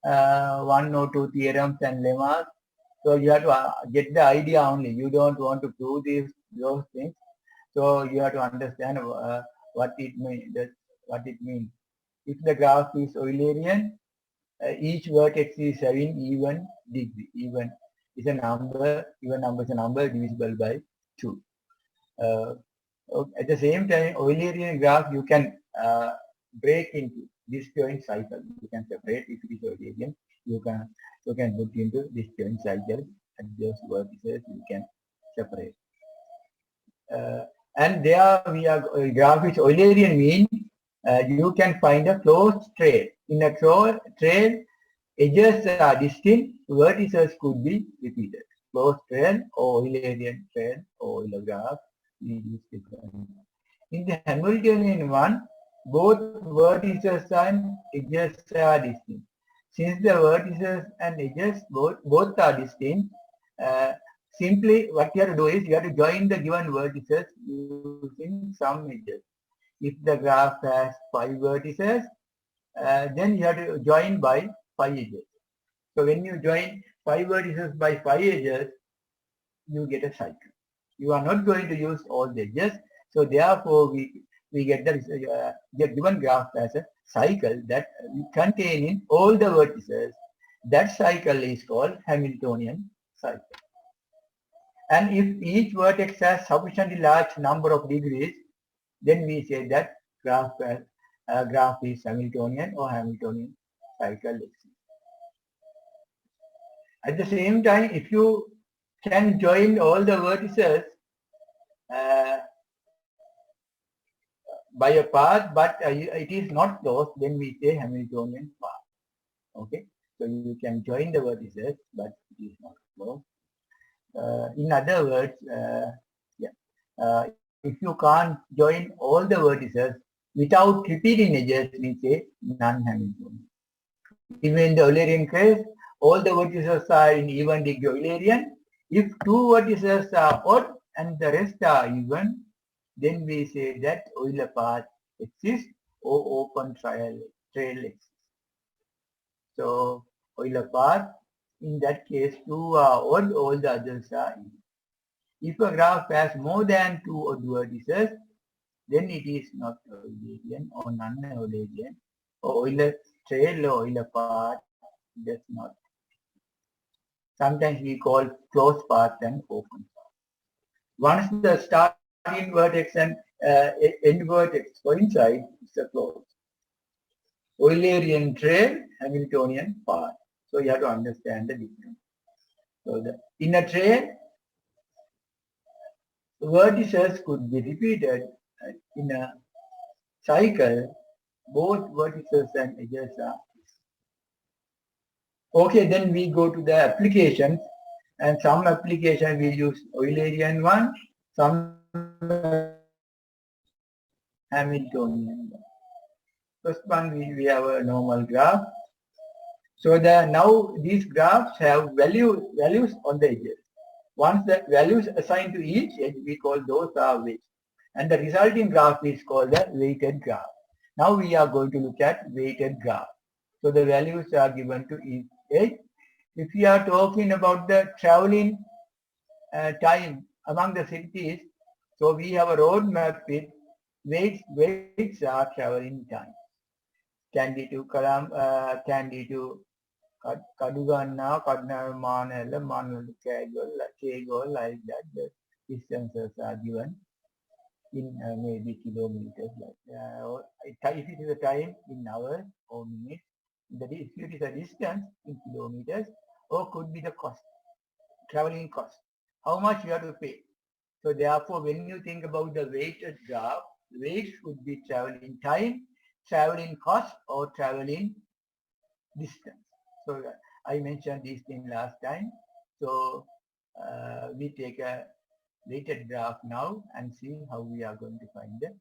one or two theorems and lemmas. So you have to get the idea only. You don't want to prove those things. So you have to understand what it means. What it means. If the graph is Eulerian, each vertex is having even degree. Even is a number. Even number is a number divisible by 2. Uh, at the same time, Eulerian graph you can break into disjoint cycle. You can separate if it is Eulerian. You can put into disjoint cycle at those vertices. You can separate. And there we are graph is Eulerian mean you can find a closed trail. In a trail, edges are distinct, vertices could be repeated. Closed trail or Eulerian trail or Euler graph, we use different. In the Hamiltonian one, both vertices and edges are distinct. Since the vertices and edges both are distinct, uh, simply what you have to do is you have to join the given vertices using some edges. If the graph has 5 vertices, then you have to join by 5 edges. So when you join 5 vertices by 5 edges, you get a cycle. You are not going to use all the edges. So therefore, we get the given graph as a cycle that containing all the vertices. That cycle is called Hamiltonian cycle. And if each vertex has sufficiently large number of degrees, then we say that graph is Hamiltonian or Hamiltonian cycle exists. At the same time, if you can join all the vertices uh, by a path, but it is not closed, then we say Hamiltonian path. Okay, so you can join the vertices, but it is not closed. In other words, if you can't join all the vertices without repeating edges, we say non-Hamiltonian. Even in the Eulerian case, all the vertices are in even degree Eulerian. If 2 vertices are odd and the rest are even, then we say that Euler path exists or open trail exists. So Euler path, in that case, 2 are odd, all the others are even. If a graph has more than 2 odd vertices, then it is not Eulerian or non-Eulerian, or Euler trail or Euler path does not. Sometimes we call closed path and open path. Once the starting vertex and end vertex coincide, it's a closed. Eulerian trail, Hamiltonian path. So you have to understand the difference. So in a trail, vertices could be repeated. In a cycle, both vertices and edges are. Okay, then we go to the applications, and some application we use Eulerian one, some Hamiltonian one. First one we have a normal graph. So now these graphs have values on the edges. Once the values assigned to each edge, we call those are weights. And the resulting graph is called the weighted graph. Now we are going to look at weighted graph. So the values are given to each edge. If we are talking about the traveling time among the cities, so we have a road map with weights are traveling time. Kandy to Kandy to Kadugana, Kadnarman, Manuel Kagol, like that. The distances are given in maybe kilometers. Or if it is a time in hours or minutes, if it is a distance in kilometers, or could be the cost, traveling cost. How much you have to pay. So therefore, when you think about the weighted graph, weights would be traveling time, traveling cost, or traveling distance. So I mentioned these things last time. So we take a weighted graph now and see how we are going to find the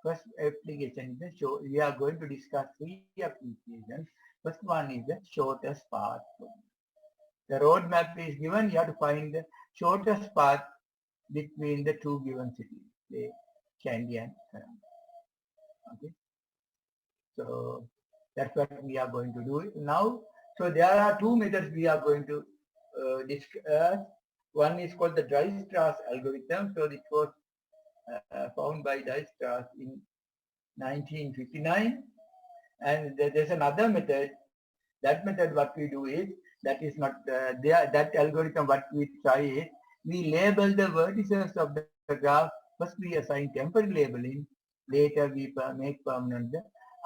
first application. We are going to discuss 3 applications. First one is the shortest path. The roadmap is given. You have to find the shortest path between the 2 given cities, say Kandy and Karam. Okay. So that's what we are going to do now. So there are two methods we are going to discuss. One is called the Dijkstra's algorithm. So it was found by Dijkstra's in 1959. And there's another method. That method, what we do is, that is not that algorithm. What we try is, we label the vertices of the graph. First we assign temporary labeling. Later we make permanent.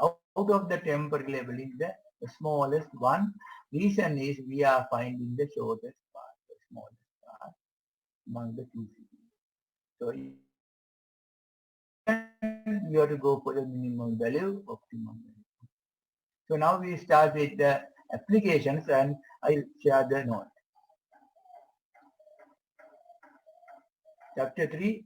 Out of the temporary labeling, the smallest one. Reason is we are finding the shortest path, the smallest path among the two cities. So you have to go for the minimum value, optimum value. So now we start with the applications, and I'll share the note. Chapter 3.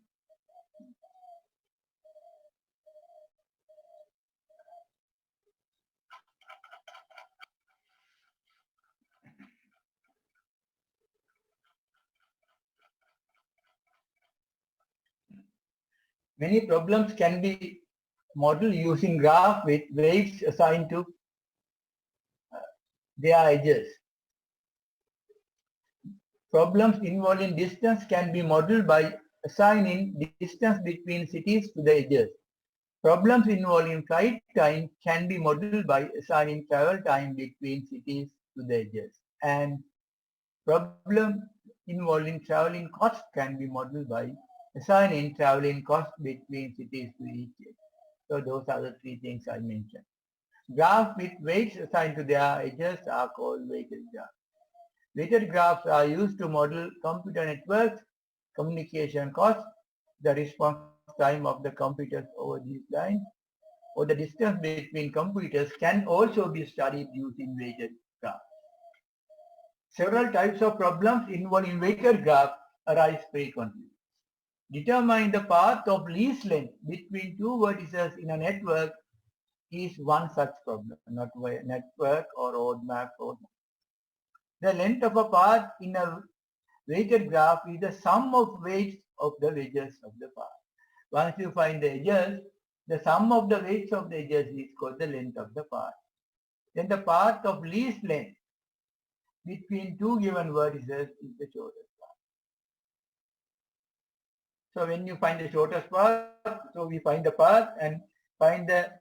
Many problems can be modeled using graph with weights assigned to their edges. Problems involving distance can be modeled by assigning distance between cities to the edges. Problems involving flight time can be modeled by assigning travel time between cities to the edges. And problems involving traveling cost can be modeled by assigning traveling cost between cities to each edge. So those are the three things I mentioned. Graphs with weights assigned to their edges are called weighted graphs. Weighted graphs are used to model computer networks, communication costs, the response time of the computers over these lines, or the distance between computers can also be studied using weighted graphs. Several types of problems involving weighted graphs arise frequently. Determine the path of least length between two vertices in a network is one such problem, not a network or roadmap. The length of a path in a weighted graph is the sum of weights of the edges of the path. Once you find the edges, the sum of the weights of the edges is called the length of the path. Then the path of least length between two given vertices is the shortest path. So when you find the shortest path, so we find the path and find the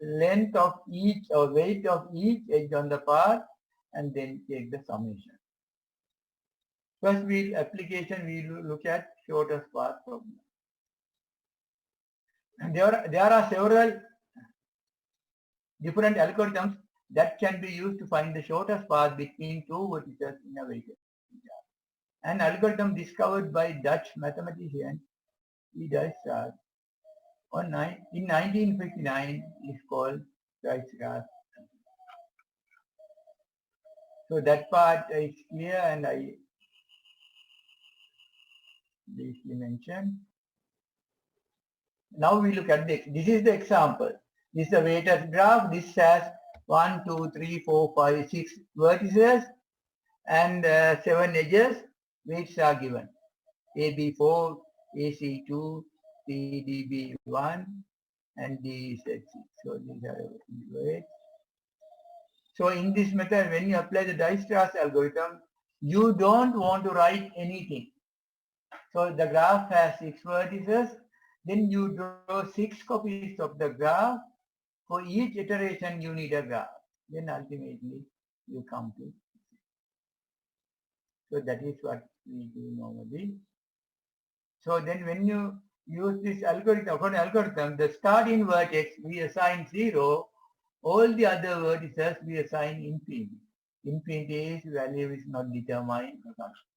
length of each or weight of each edge on the path, and then take the summation. First application we look at shortest path problem. And there are several different algorithms that can be used to find the shortest path between two vertices in a weighted graph. An algorithm discovered by Dutch mathematician E. Dijkstra's in 1959 is called Dijkstra's. So that part is clear, and I briefly mentioned. Now we look at this. This is the example. This is a weighted graph. This has 1, 2, 3, 4, 5, 6 vertices and 7 edges. Weights are given. AB4, AC2, CDB1, and DZ6. So these are weights. So in this method, when you apply the Dijkstra's algorithm, you don't want to write anything. So the graph has 6 vertices. Then you draw 6 copies of the graph. For each iteration, you need a graph. Then ultimately, you come to. So that is what we do normally. So then when you use this algorithm, the starting vertex we assign 0, all the other vertices we assign infinity. Infinity value is not determined,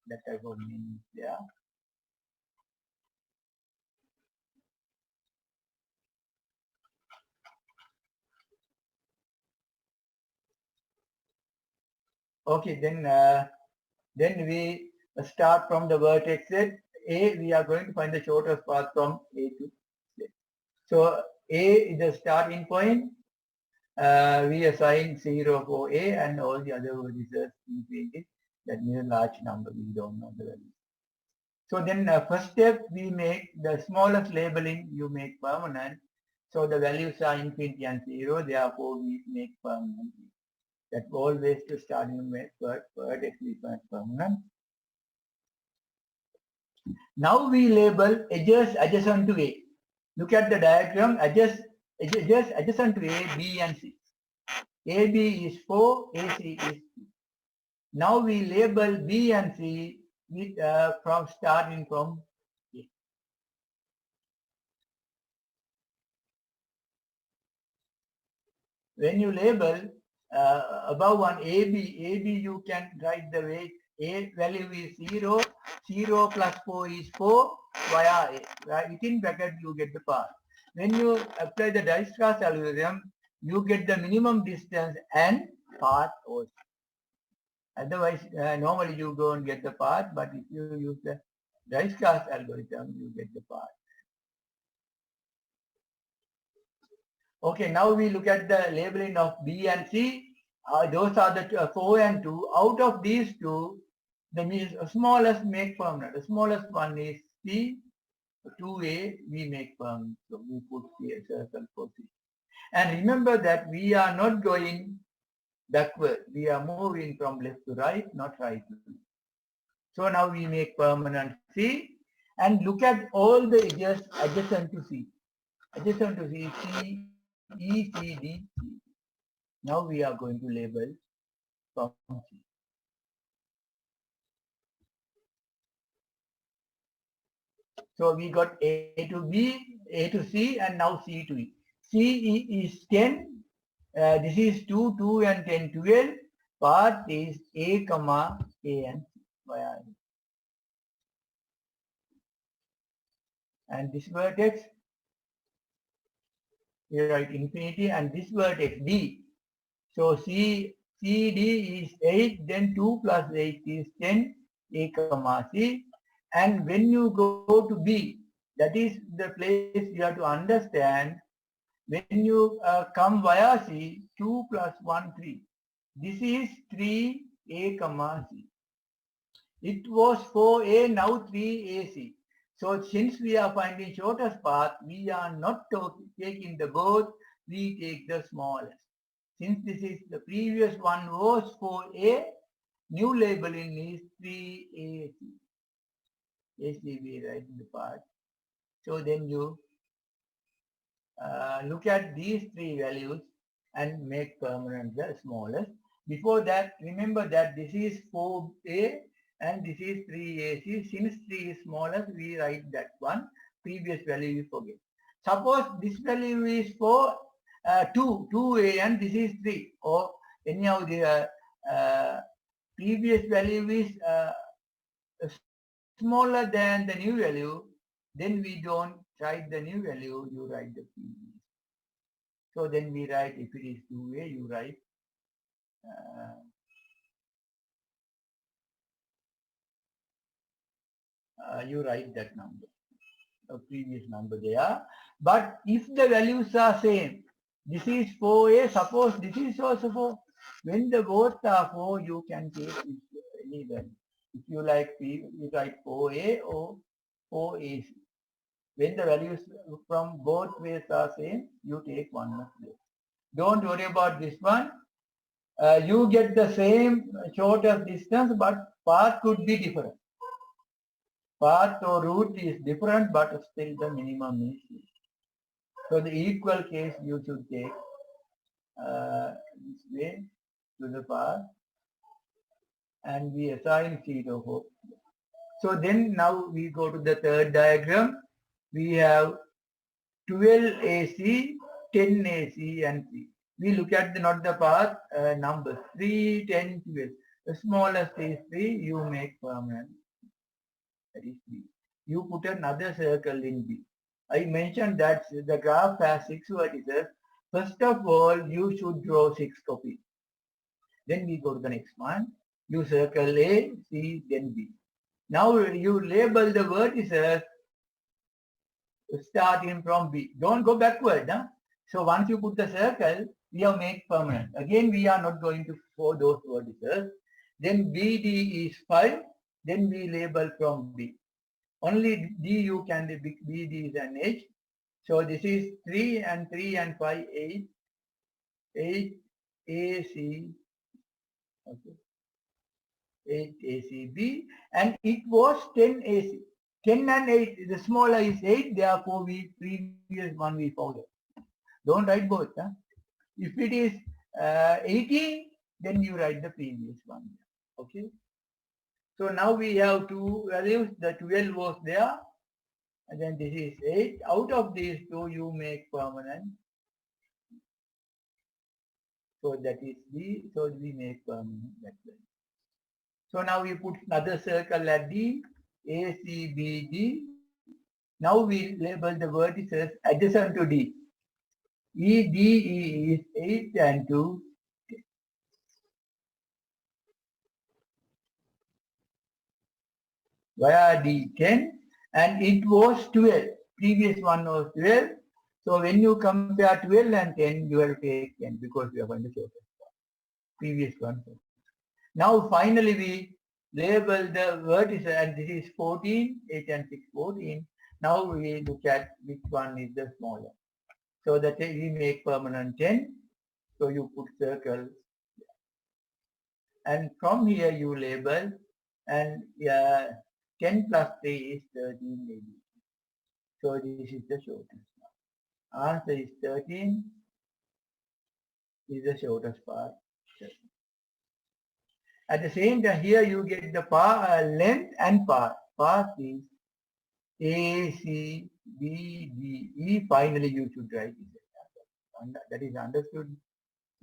that type of meaning is there. Okay, then we start from the vertex set A. We are going to find the shortest path from A to Z. So A is the starting point. We assign 0 for A and all the other vertices infinity. That means a large number. We don't know the value. So then first step, we make the smallest labeling you make permanent. So the values are infinity and 0. Therefore, we make permanent. That always the starting word x is permanent. Now we label edges adjacent to A. Look at the diagram, edges adjacent to A, B and C. AB is 4, AC is 3. Now we label B and C with, from starting from A. When you label above one AB you can write the way A value is 0, 0 plus 4 is 4 via A. Right? Within bracket you get the path. When you apply the Dijkstra's algorithm, you get the minimum distance and path also. Otherwise, normally you don't get the path, but if you use the Dijkstra's algorithm, you get the path. Okay, now we look at the labeling of B and C. Those are the 4 and 2. Out of these two, the smallest make permanent. The smallest one is C. 2A we make permanent. So we put a circle for C. And remember that we are not going backward. We are moving from left to right, not right to left. So now we make permanent C and look at all the edges adjacent to C. Adjacent to C, C, E, C, D, C. Now we are going to label from C. So we got A to B, A to C, and now C to E. C is 10. This is 2, 2, and 10, 12. Path is A, comma, A and C. And this vertex, you write infinity, and this vertex D. So C, D is 8, then 2 plus 8 is 10, A, comma, C. And when you go to B, that is the place you have to understand. When you come via C, 2 plus 1, 3. This is 3, A, comma, C. It was 4A, now 3AC. So since we are finding shortest path, we are not taking the both, we take the smallest. Since this is the previous one was 4A, new labeling is 3AC. AC we write in the part. So then you look at these three values and make permanent the smallest. Before that, remember that this is 4A and this is 3AC. Since 3 is smallest, we write that one. Previous value you forget. Suppose this value is 2A and this is 3. Or anyhow the previous value is smaller than the new value, then we don't write the new value, you write the previous. So then we write, if it is 2A, you write that number, the previous number there. But if the values are same, this is 4A, suppose this is also 4. When the both are 4, you can take any value. If you like, you write 4A or 4AC. When the values from both ways are same, you take one of them. Don't worry about this one. You get the same shortest distance, but path could be different. Path or route is different, but still the minimum is same. So the equal case you should take this way to the path, and we assign 0 for. So then now we go to the third diagram. We have 12 AC, 10 AC, and 3. We look at the not the path numbers 3, 10, 12. The smallest is 3, you make permanent. That is 3. You put another circle in B. I mentioned that the graph has 6 vertices. First of all, you should draw 6 copies. Then we go to the next one. You circle A, C, then B. Now you label the vertices starting from B. Don't go backward. Huh? So once you put the circle, we have made permanent. Again, we are not going to for those vertices. Then BD is 5. Then we label from B. Only DU can be BD is an edge. So this is 3 and 5, 8. 8 AC 8 ACB, and it was 10 AC. 10 and 8, the smaller is 8, therefore we previous one we forget. Don't write both. Huh? If it is 18, then you write the previous one. Okay. So now we have two values. The 12 was there, and then this is 8. Out of these two, you make permanent. So that is D. So we make permanent that way. So now we put another circle at D, A, C, B, D. Now we label the vertices adjacent to D. E, D, E is 8 and 2. Via D 10, and it was 12. Previous one was 12. So when you compare 12 and 10, you will take 10 because we are going to show previous one. Now finally we label the vertices, and this is 14, 8 and 6, 14. Now we look at which one is the smaller. So that we make permanent 10. So you put circle. And from here you label, and 10 plus 3 is 13 maybe. So this is the shortest part. Answer is 13 is the shortest part. At the same time, here you get the length and path. Path is A, C, B, D, E. Finally, you should write it. That is understood.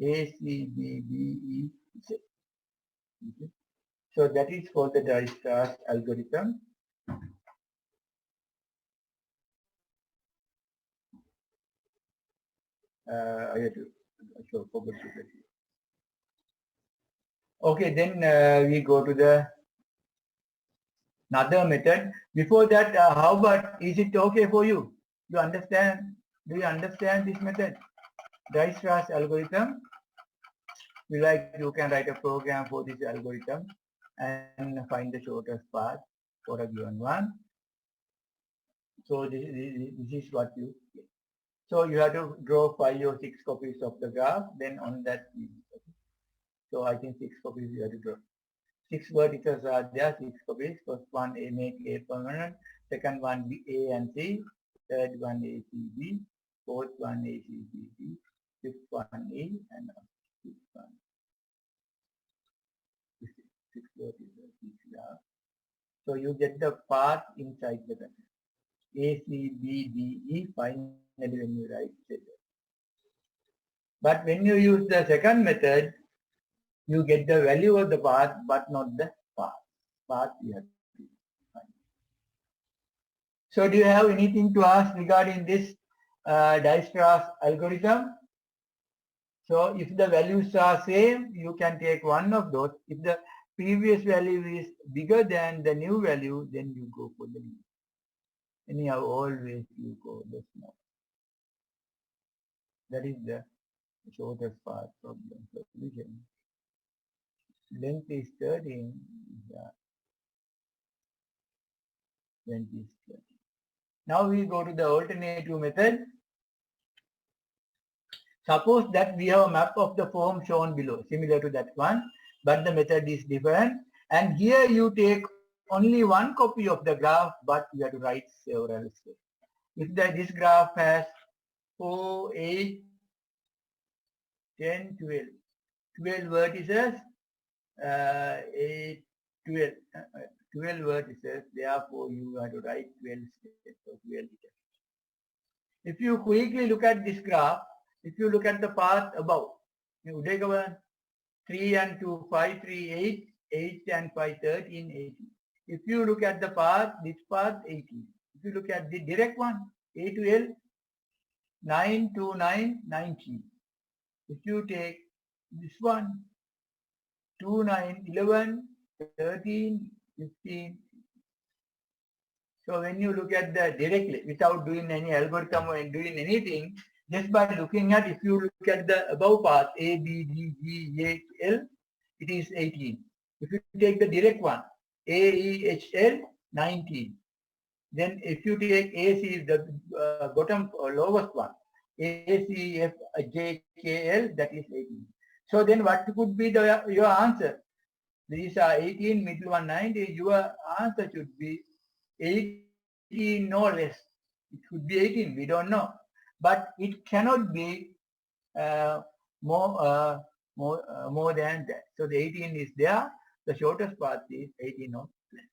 A, C, B, D, E, Z. Okay. So that is for the Dijkstra's algorithm. I have to show forward to that. Okay, then we go to the another method. Before that, how about, is it okay for you? You understand? Do you understand this method? Dijkstra's algorithm. You can write a program for this algorithm and find the shortest path for a given one. So this is what you get. So you have to draw 5 or 6 copies of the graph. Then on that, so I think 6 copies you have to draw. 6 vertices are there, 6 copies. First one A, make A permanent. Second one B, A and C. Third one A, C, B. Fourth one A, C, B, D. Fifth one E, and fifth one. 6 vertices, 6 graphs. So you get the path inside the vector. A, C, B, D, E. Finally, when you write it. But when you use the second method, you get the value of the path, but not the path. Path you have to find. So do you have anything to ask regarding this Dijkstra's algorithm? So if the values are same, you can take one of those. If the previous value is bigger than the new value, then you go for the new. Anyhow, always you go the small. That is the shortest path problem solution. Length is 13. Yeah. Length is 13. Now we go to the alternative method. Suppose that we have a map of the form shown below, similar to that one, but the method is different. And here you take only one copy of the graph, but you have to write several steps. If this graph has 4, 8, 10, 12, 12 vertices, 8, 12, 12 vertices, therefore you have to write 12 steps of 12 steps. If you quickly look at this graph, if you look at the path above, Udagavan 3 and 2, 5, 3, 8, 8 and 5, 13, 18. If you look at the path, this path 18. If you look at the direct one, A to L, 9 to 9, 19. If you take this one, 2, 9, 11, 13, 15. So when you look at the directly, without doing any algorithm or doing anything, just by looking at, if you look at the above path, A, B, D, G, A, L, it is 18. If you take the direct one, A, E, H, L, 19. Then if you take A, C, the bottom or lowest one, A, C, F, J, K, L, that is 18. So then what could be your answer? These are 18, middle one 90. Your answer should be 18 no less. It could be 18, we don't know. But it cannot be uh, more than that. So the 18 is there. The shortest path is 18 or less.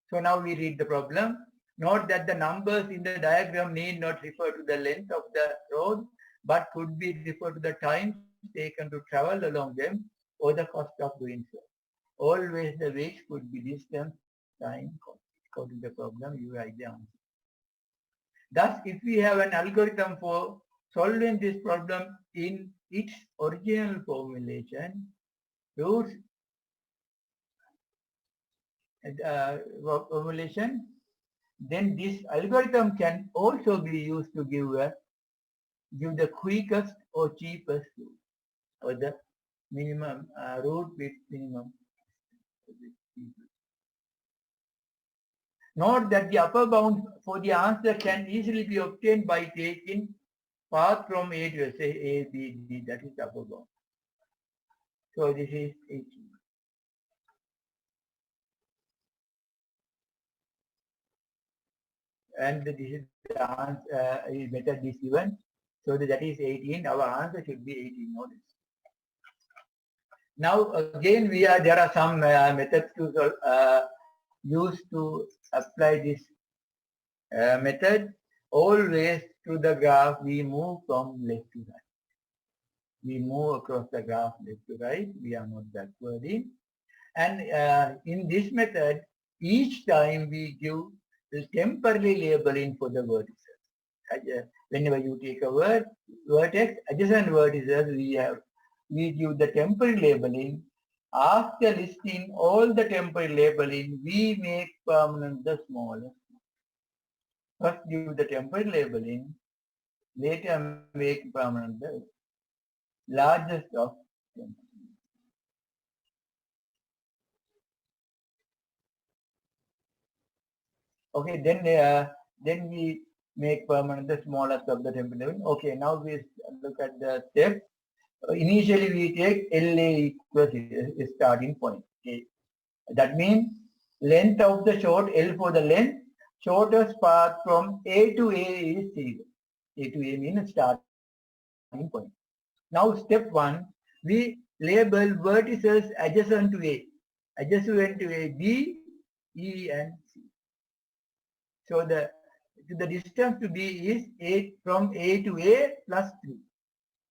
So now we read the problem. Note that the numbers in the diagram need not refer to the length of the road, but could be referred to the time taken to travel along them or the cost of doing so. Always the weight could be distance, time, cost. According to the problem, you write the answer. Thus, if we have an algorithm for solving this problem in its original formulation, roots formulation, then this algorithm can also be used to give the quickest or cheapest route, or the minimum route with minimum. Note that the upper bound for the answer can easily be obtained by taking path from A to say A, B, D, that is the upper bound. So this is 18. And this is the answer, method is given. So that is 18. Our answer should be 18. Notice. Now again, there are some methods to use to apply this method. Always to the graph, we move from left to right. We move across the graph left to right. We are not backwarding. And in this method, each time we give temporary labeling for the vertices. Whenever you take a vertex, adjacent vertices, we give the temporary labeling. After listing all the temporary labeling, we make permanent the smallest. First give the temporary labeling, later make permanent the largest of them. Okay, then we make permanent the smallest of the temporary labeling. Okay, now we look at the step. Initially we take LA equals a starting point. Okay. That means length of the short, L for the length, shortest path from A to A is 0. A to A means starting point. Now step 1, we label vertices adjacent to A. Adjacent to A, B, E and C. So the distance to B is 8 from A to A plus 3.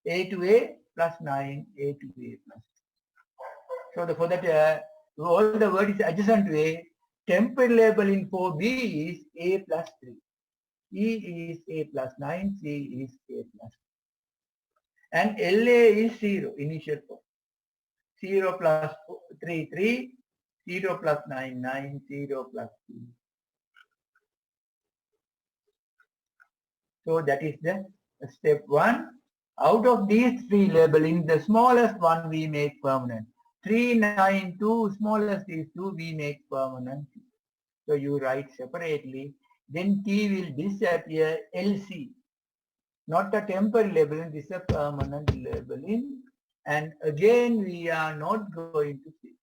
A to A plus 9, A to A plus 3. So for that, all the vertices adjacent to A, temporary labeling for B is A plus 3. E is A plus 9, C is A plus 3. And LA is 0, initial point. 0 plus 3, 3, 0 plus 9, 9, 0 plus 3. So that is the step 1. Out of these 3 labeling, the smallest one we make permanent. 3, 9, 2, smallest is 2, we make permanent. So you write separately. Then T will disappear, LC. Not a temporary labeling, this is a permanent labeling. And again, we are not going to see.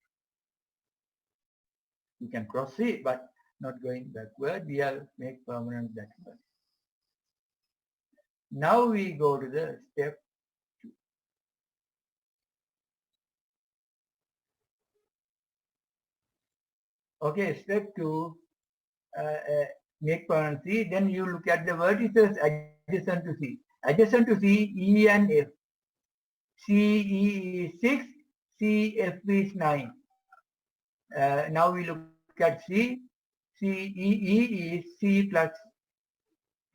You can cross C, but not going backward. We are make permanent that one. Now we go to the step 2. Okay, step 2, make permanent C. Then you look at the vertices adjacent to C. Adjacent to C, E and F. C, E is 6, C, F is 9. Now we look at C. C, E is C plus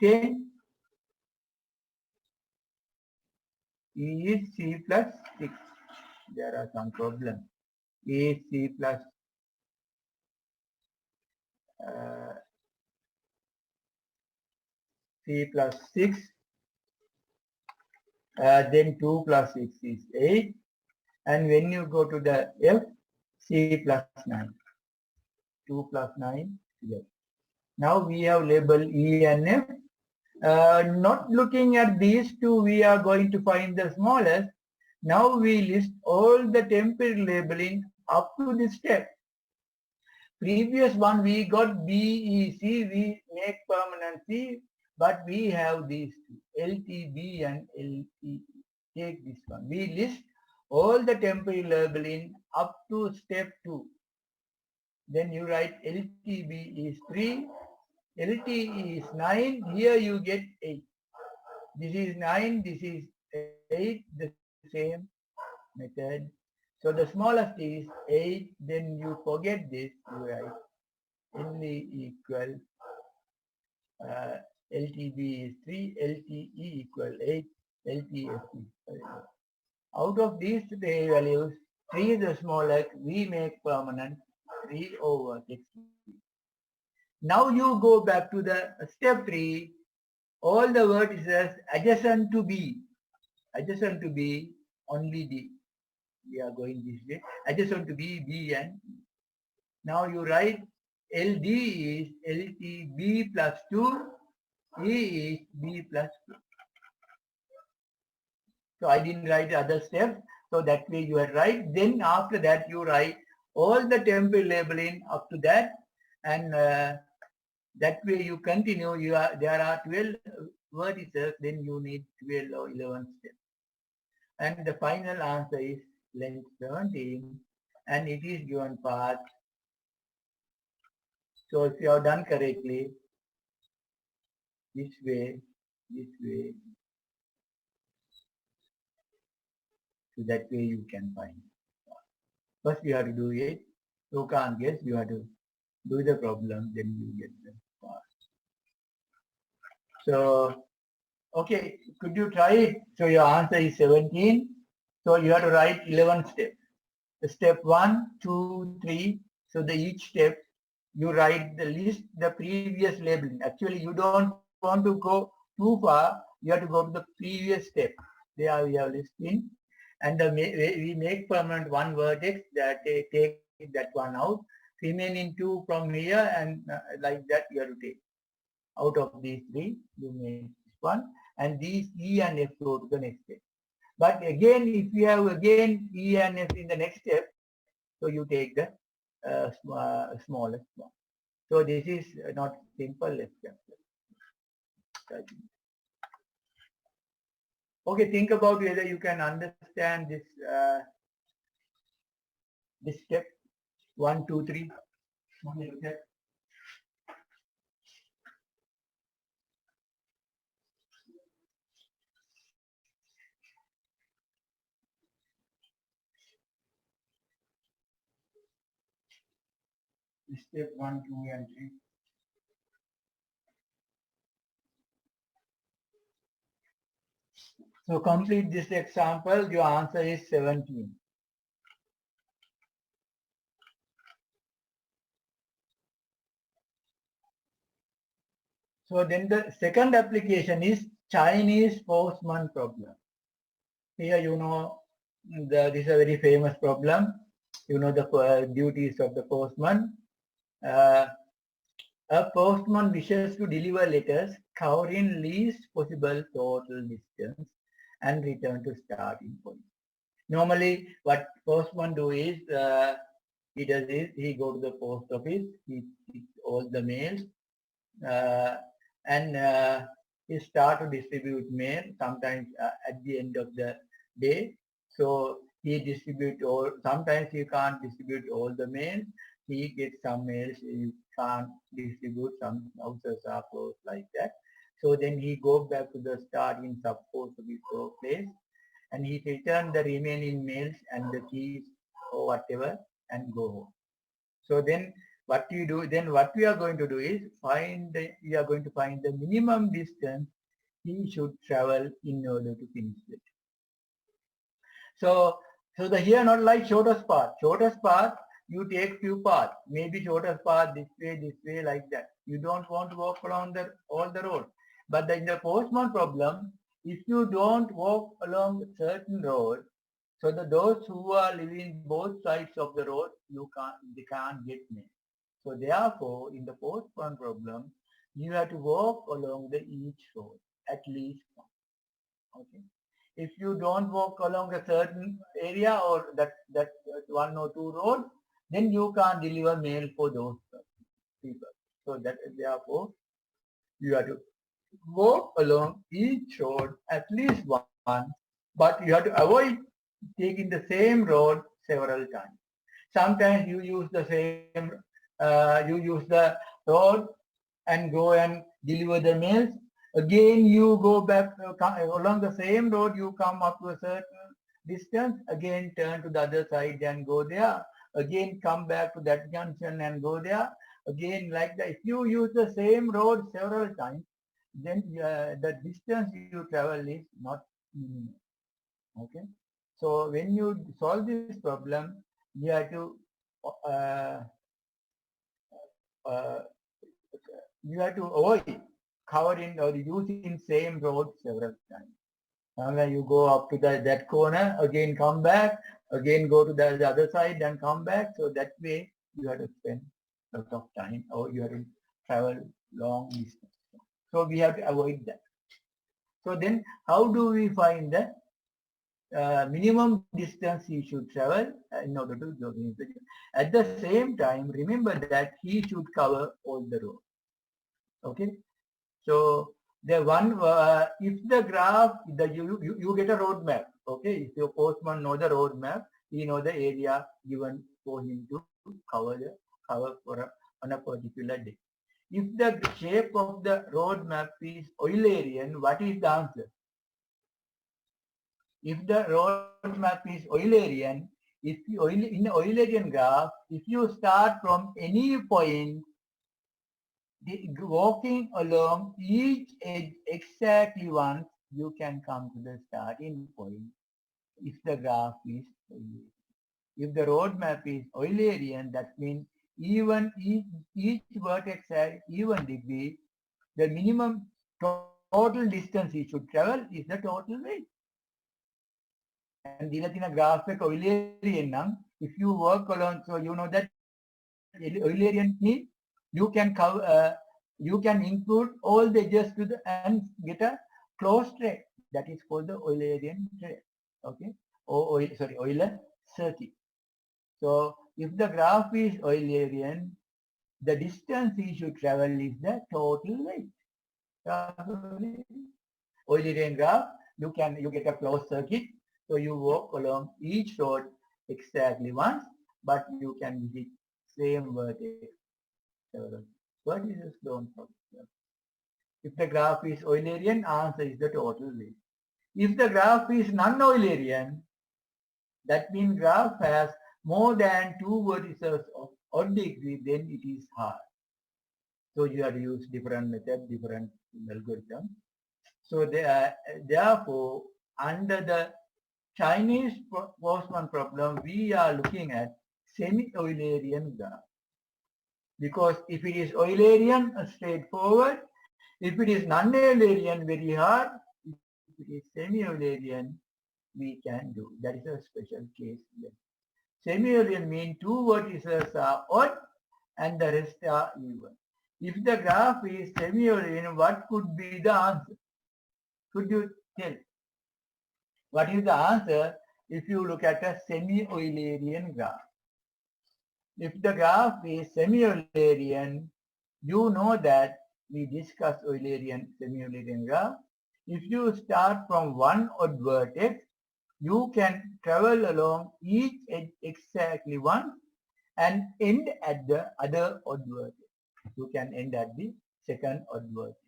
10. E is C plus 6. There are some problems. E is C plus C plus 6. Then 2 plus 6 is 8. And when you go to the F, C plus 9. 2 plus 9 is 8. Now we have labeled E and F. Not looking at these two, we are going to find the smallest. Now we list all the temporary labeling up to this step. Previous one we got B, E, C, we make permanent C, but we have these two, LTB and LTE. Take this one. We list all the temporary labeling up to step 2. Then you write LTB is 3, LTE is 9, here you get 8. This is 9, this is 8, the same method. So the smallest is 8, then you forget this, you write LE equal LTB is 3, LTE equal 8, LTF is out of these three values, 3 is the smallest, we make permanent 3 over 60. Now you go back to the step 3, all the vertices adjacent to B, only D. We are going this way, adjacent to B, B and E. Now you write LD is LTB plus 2, E is B plus 2. So I didn't write the other steps, so that way you are right. Then after that you write all the temporary labeling up to that, and that way you continue. There are 12 vertices, then you need 12 or 11 steps. And the final answer is length 17, and it is given path. So if you have done correctly, this way, so that way you can find. First you have to do it. You can't guess, you have to do the problem, then you get the path. So, okay, could you try it? So your answer is 17. So you have to write 11 steps. Step 1, 2, 3. So each step you write the list, the previous labeling. Actually, you don't want to go too far. You have to go to the previous step. There we have listing, and we make permanent one vertex that take that one out. Remaining 2 from here, and like that you have to take. Out of these 3, you make this one, and these E and F go to the next step. But again, if you have again E and F in the next step, so you take the smallest one. So this is not simple example. Okay, think about whether you can understand this step 1, 2, 3. Okay. Step 1, 2, and 3. So complete this example, your answer is 17. So then the second application is Chinese postman problem. Here you know this is a very famous problem. You know the duties of the postman. A postman wishes to deliver letters covering least possible total distance and return to starting point. Normally, what postman do is he does is he go to the post office, he picks all the mails, and he start to distribute mail sometimes at the end of the day. So he distribute all. Sometimes he can't distribute all the mails. He gets some mails he can't distribute. Some houses are closed like that. So then he goes back to the starting supposed to be place, and he return the remaining mails and the keys or whatever and go home. So then what you do, then what we are going to do is we are going to find the minimum distance he should travel in order to finish it. So the here not like shortest path. Shortest path, you take few paths. Maybe shortest path this way, like that. You don't want to walk along all the road. But in the postman problem, if you don't walk along a certain road, so those who are living both sides of the road, they can't get mail. So therefore, in the postman problem, you have to walk along each road at least one. Okay. If you don't walk along a certain area or that one or two road, then you can't deliver mail for those people. So that therefore you have to walk along each road at least once, but you have to avoid taking the same road several times. Sometimes you use the same, you use the road and go and deliver the mails. Again, you go back along the same road. You come up to a certain distance. Again, turn to the other side and go there. Again, come back to that junction and go there. Again, like that. If you use the same road several times, then the distance you travel is not minimum. Okay. So when you solve this problem, you have to uh, uh, avoid covering or using same road several times. And when you go up to that corner, again come back, again go to the other side and come back. So that way you have to spend a lot of time or you have to travel long distance. So we have to avoid that. So then how do we find the minimum distance he should travel in order to go in the job? At the same time, remember that he should cover all the road. Okay. So the one, if the graph, you get a road map. Okay. If your postman know the road map, he know the area given for him to cover for on a particular day. If the shape of the road map is Eulerian, what is the answer? If the road map is Eulerian, in Eulerian graph, if you start from any point, walking along each edge exactly once, you can come to the starting point if the graph is Eulerian. If the road map is Eulerian, that means even each vertex has even degree, the minimum total distance he should travel is the total weight. And dila tina graph එක Eulerian නම්, if you work along, so you know that Eulerian means you can cover, you can include all the edges to the and get a closed track. That is called the Eulerian track. Okay, or Euler circuit. So if the graph is Eulerian, the distance you should travel is the total weight. Eulerian graph, you get a closed circuit, so you walk along each road exactly once, but you can visit same vertex several. What is this don't problem? If the graph is Eulerian, answer is the total weight. If the graph is non-Eulerian, that means graph has more than two vertices of odd degree, then it is hard. So you have to use different method, different algorithm. So therefore, under the Chinese Postman problem, we are looking at semi-Eulerian graph. Because if it is Eulerian, straightforward. If it is non-Eulerian, very hard. If it is semi-Eulerian, we can do. That is a special case here. Semi-Eulerian means two vertices are odd and the rest are even. If the graph is semi-Eulerian, what could be the answer? Could you tell? What is the answer if you look at a semi-Eulerian graph? If the graph is semi-Eulerian, you know that we discussed Eulerian, semi-Eulerian graph. If you start from one odd vertex, you can travel along each edge exactly once and end at the other odd vertex. You can end at the second odd vertex.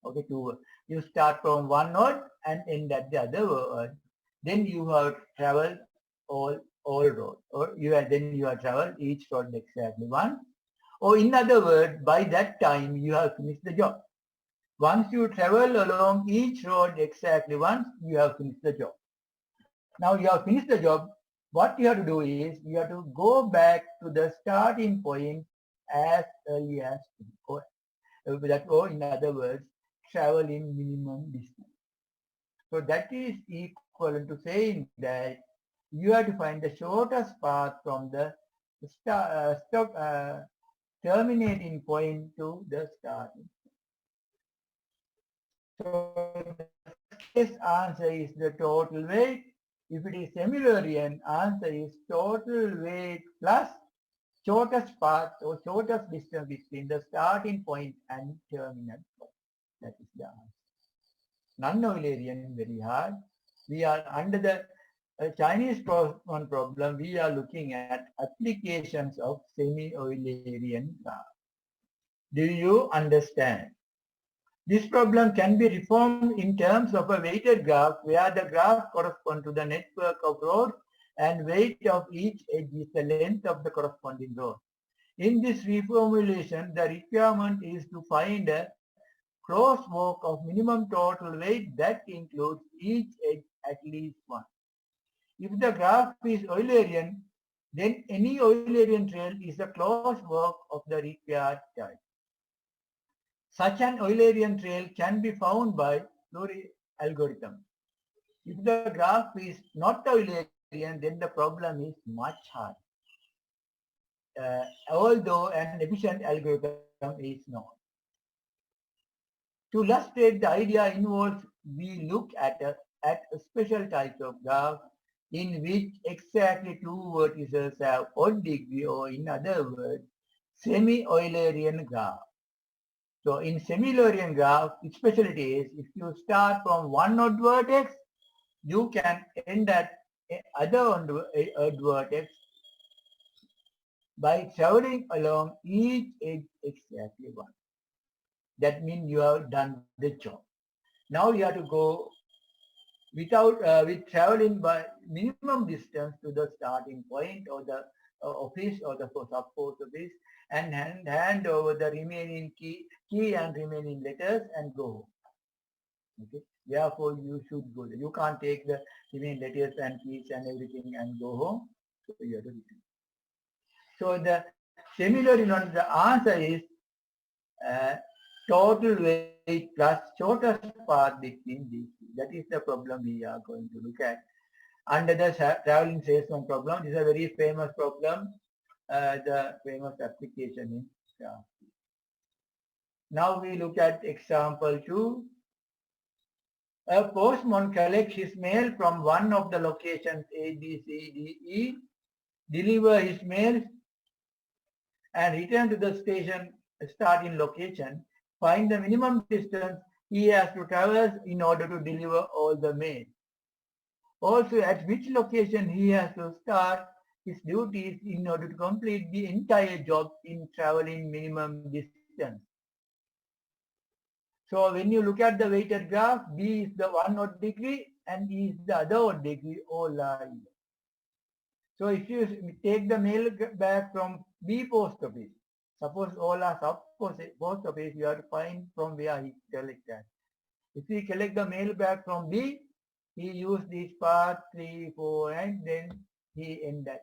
Okay, you start from one node and end at the other node. Then you have traveled all road, or then you have traveled each road exactly once. Or in other words, by that time you have finished the job. Once you travel along each road exactly once, you have finished the job. Now you have finished the job. What you have to do is you have to go back to the starting point as early as or in other words, travel in minimum distance. So that is equivalent to saying that you have to find the shortest path from the terminating point to the starting. So the yes, answer is the total weight. If it is semi-Eulerian, answer is total weight plus shortest path or shortest distance between the starting point and terminal point. That is the answer. Non-Eulerian, very hard. We are under the Chinese problem, we are looking at applications of semi-Eulerian graph. Do you understand? This problem can be reformed in terms of a weighted graph where the graph corresponds to the network of rows and weight of each edge is the length of the corresponding row. In this reformulation, the requirement is to find a crosswalk of minimum total weight that includes each edge at least one. If the graph is Eulerian, then any Eulerian trail is a crosswalk of the required type. Such an Eulerian trail can be found by Lurie algorithm. If the graph is not Eulerian, then the problem is much harder. Although an efficient algorithm is known. To illustrate the idea involved, we look at a special type of graph in which exactly two vertices have odd degree, or in other words, semi-Eulerian graph. So in semi-Eulerian graph, its specialty is if you start from one odd vertex, you can end at other odd vertex by traveling along each edge exactly one. That means you have done the job. Now you have to go with traveling by minimum distance to the starting point or the office or the sub-post office, and hand over the remaining key and remaining letters and go home. Okay. Therefore, you should go there. You can't take the remaining letters and keys and everything and go home. So you have to return. So the similarly, the answer is total weight plus shortest path between these two. That is the problem we are going to look at. Under the traveling salesman problem, this is a very famous problem, the famous application in graph. Now we look at example 2. A postman collects his mail from one of the locations A, B, C, D, E, deliver his mail and return to the station starting location. Find the minimum distance he has to traverse in order to deliver all the mail. Also, at which location he has to start his duties in order to complete the entire job in traveling minimum distance. So when you look at the weighted graph, B is the one odd degree and E is the other odd degree, all are even. So if you take the mail bag from B post office, suppose all are sub post office, you have to find from where he collect that. If he collect the mail bag from B, he use this path 3, 4, and then he end that.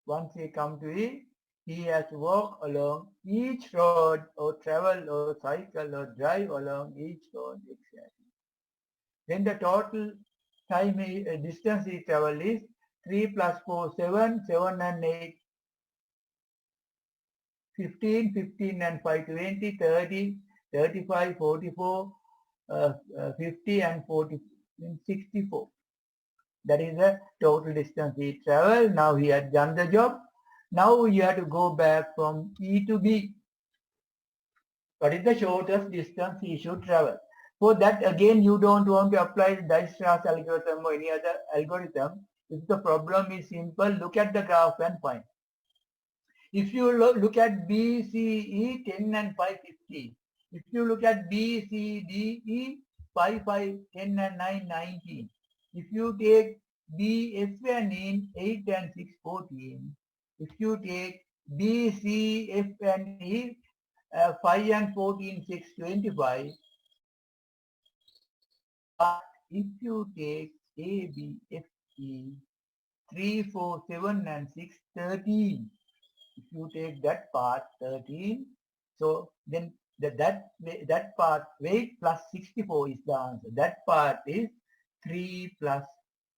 Once he come to E, he has to walk along each road or travel or cycle or drive along each road exactly. Then the total time distance he travel is 3 plus 4, 7, 7 and 8, 15, 15 and 5, 20, 30, 35, 44, 50 and 40, 64. That is the total distance he traveled. Now he had done the job. Now you have to go back from E to B. What is the shortest distance he should travel? For that, again, you don't want to apply the Dijkstra's algorithm or any other algorithm. If the problem is simple, look at the graph and find. If you look at B, C, E, 10 and 5, 15. If you look at B, C, D, E, 5, 5, 10 and 9, 19. If you take B, F and E, 8 and 6, 14. If you take B, C, F and E, 5 and 14, 6, 25. But if you take A, B, F, E, 3, 4, 7 and 6, 13. If you take that part 13, so then that part weight plus 64 is the answer. That part is 3 plus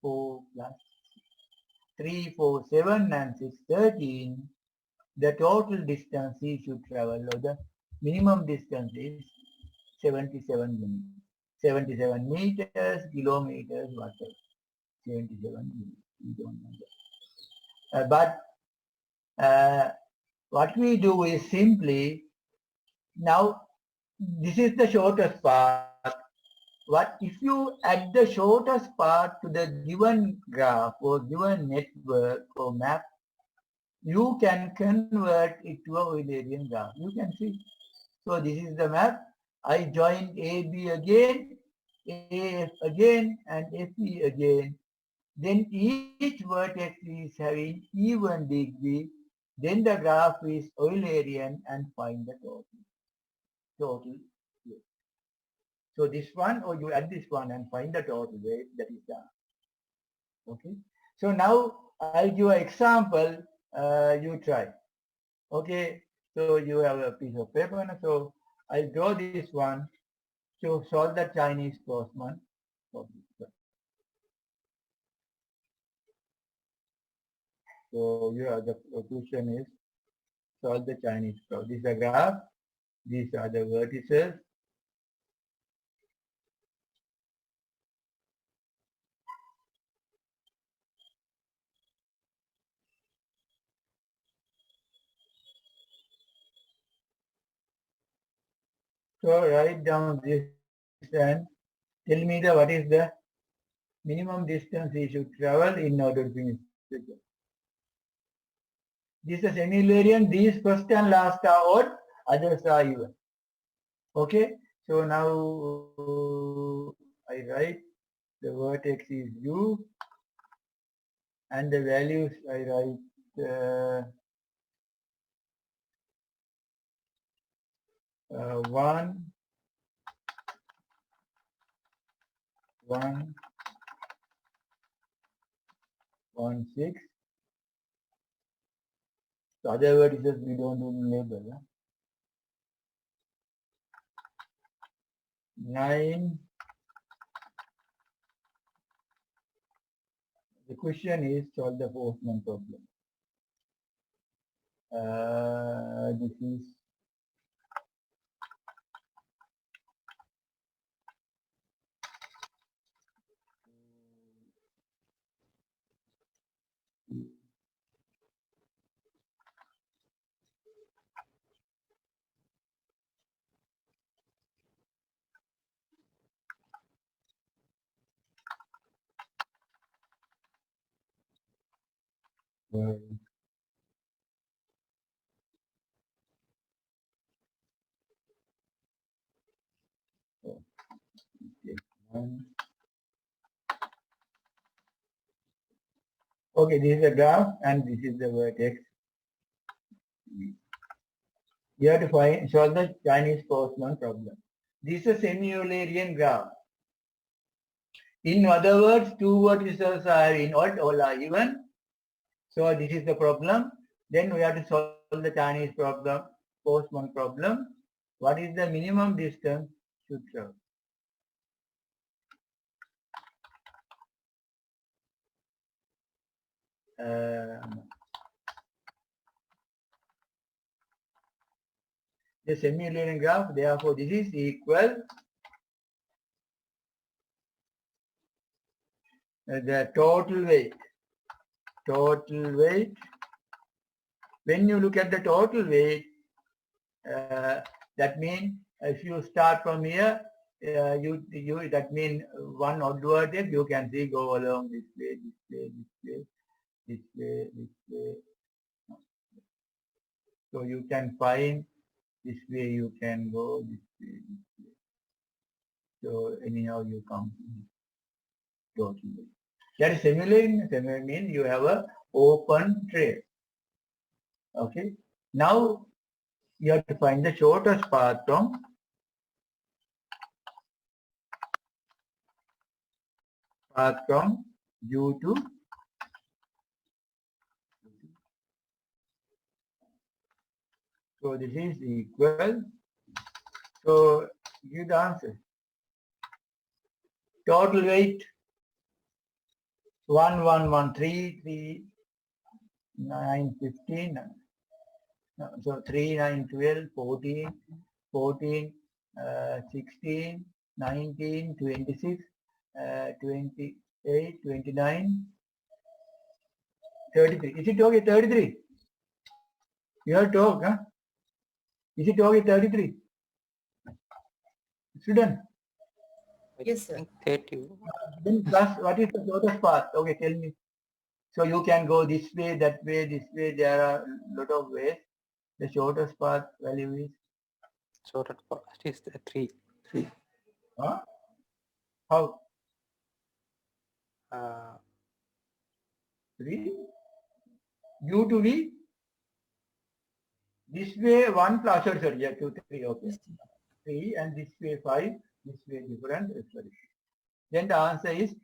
4 plus 3, 4, 7 and 6, 13. The total distance he should travel, or the minimum distance is 77 minutes. 77 meters, kilometers, whatever. 77 meters. We don't know that. But what we do is simply, now this is the shortest path. What if you add the shortest path to the given graph or given network or map, you can convert it to a Eulerian graph. You can see. So this is the map. I join AB again, AF again, and FE again. Then each vertex is having even degree. Then the graph is Eulerian and find the total. So this one, or you add this one and find the total weight, that is done. Okay. So now I'll give an example. You try. Okay. So you have a piece of paper. So I draw this one to solve the Chinese Postman problem. So here the question is solve the Chinese problem. This is a graph. These are the vertices. So write down this and tell me what is the minimum distance we should travel in order to finish the job. This is a semi-Eulerian. These first and last are odd, others are even. Okay. So now I write the vertex is U and the values I write 1, 1, 1, 6. So other vertices we don't do label. 9. The question is solve the Postman problem. This is okay, this is a graph and this is the vertex. You have to solve the Chinese Postman problem. This is a semi-Eulerian graph. In other words, two vertices are in odd, all are even. So this is the problem. Then we have to solve the Chinese problem, Postman problem. What is the minimum distance should travel? The semi-Eulerian graph, therefore this is equal the total weight. Total weight. When you look at the total weight, that means if you start from here, that means one odd vertex you can see go along this way, this way, this way, this way, this way. So you can find this way you can go, this way, this way. So anyhow you come total weight. That is similar. Similar means you have a open trail. Okay. Now you have to find the shortest path from U to. So this is equal. So give the answer. Total weight 1, 1, 1, 3, 3, 9, 15. So 3, 9, 12, 14, 14, 16, 19, 26, 28, 29, 33. Is it okay? 33. You have to talk, huh? Is it okay? 33. Student. Yes, sir. 30. Then plus what is the shortest path? Okay, tell me. So you can go this way, that way, this way. There are a lot of ways. The shortest path value is Shortest path is the 3. huh? How? Uh, 3? U to V? This way 1 plus, sorry, yeah, 2, 3, okay. Yes, sir. 3 and this way 5, this way different, sorry. Then the answer is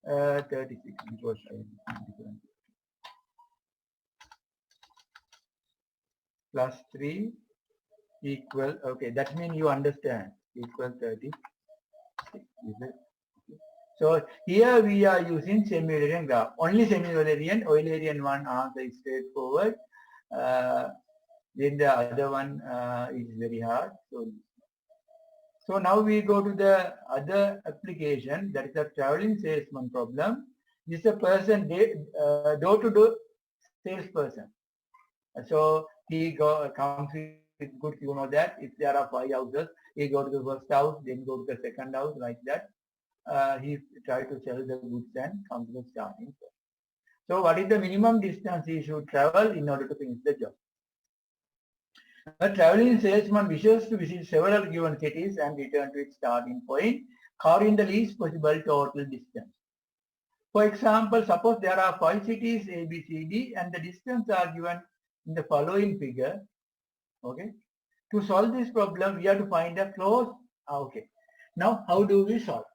36 because I am different. Plus 3 equal, okay, that means you understand, equal 36. So here we are using semi-Eulerian graph. Only semi-Eulerian, Eulerian one answer is straightforward. Then the other one is very hard. So now we go to the other application, that is a traveling salesman problem. This is a person, door-to-door salesperson. So he comes with goods, you know that. If there are 5 houses, he go to the first house, then go to the second house, like that. He try to sell the goods and come to the starting point. So what is the minimum distance he should travel in order to finish the job? A traveling salesman wishes to visit several given cities and return to its starting point, covering the least possible total distance. For example, suppose there are 5 cities A, B, C, D, and the distance are given in the following figure. Okay. To solve this problem, we have to find a close. Okay. Now, how do we solve?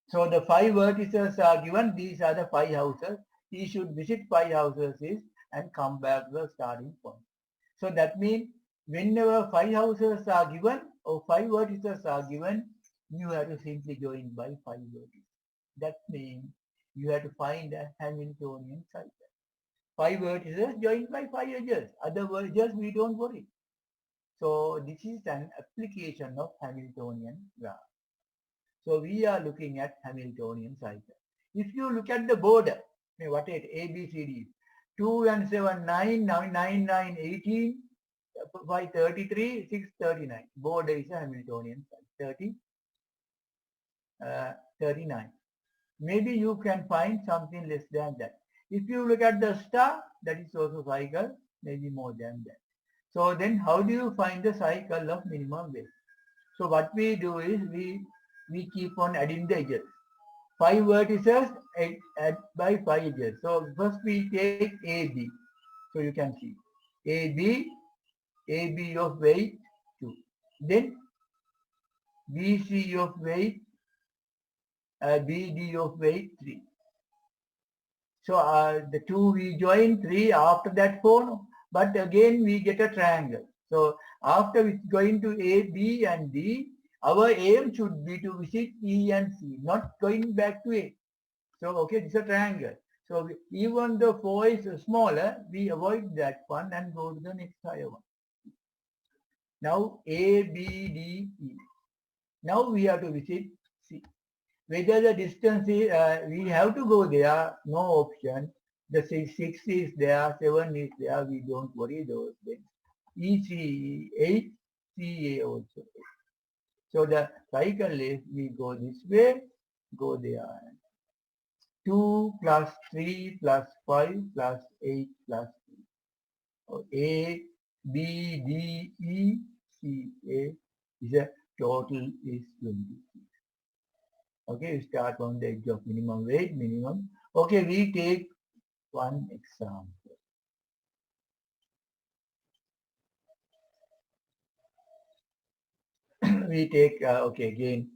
So the 5 vertices are given. These are the 5 houses. He should visit 5 houses and come back to the starting point. So that means whenever 5 houses are given or 5 vertices are given, you have to simply join by 5 vertices. That means you have to find a Hamiltonian cycle. 5 vertices joined by 5 edges. Other edges we don't worry. So this is an application of Hamiltonian graph. So we are looking at Hamiltonian cycle. If you look at the border, what it A, B, C, D, 2 and 7, 9, 9, 9, 18, 5, 33, 6, 39. Border is a Hamiltonian cycle, 39. Maybe you can find something less than that. If you look at the star, that is also cycle, maybe more than that. So then how do you find the cycle of minimum weight? So what we do is we keep on adding the edges. 5 vertices add by 5 edges. So first we take AB. So you can see AB of weight 2. Then BC of weight, BD of weight 3. So the 2 we join, 3 after that 4, but again we get a triangle. So after it's going to A, B and D, our aim should be to visit E and C, not going back to A. So okay, this is a triangle. So even though 4 is smaller, we avoid that one and go to the next higher one. Now A, B, D, E. Now we have to visit C. Whether the distance is, we have to go there, no option. The 6 is there, 7 is there, we don't worry those things. EC 8, CA also 8. So the cycle is, we go this way, go there. 2 plus 3 plus 5 plus 8 plus 3. So A, B, D, E, C, A is a total is 26. Okay, we start on the edge of minimum weight, minimum. Okay, we take one example. We take, okay, again,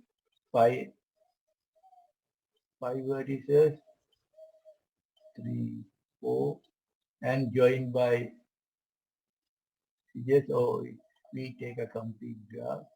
5 vertices, 3, 4, and joined by, yes, oh, we take a complete graph.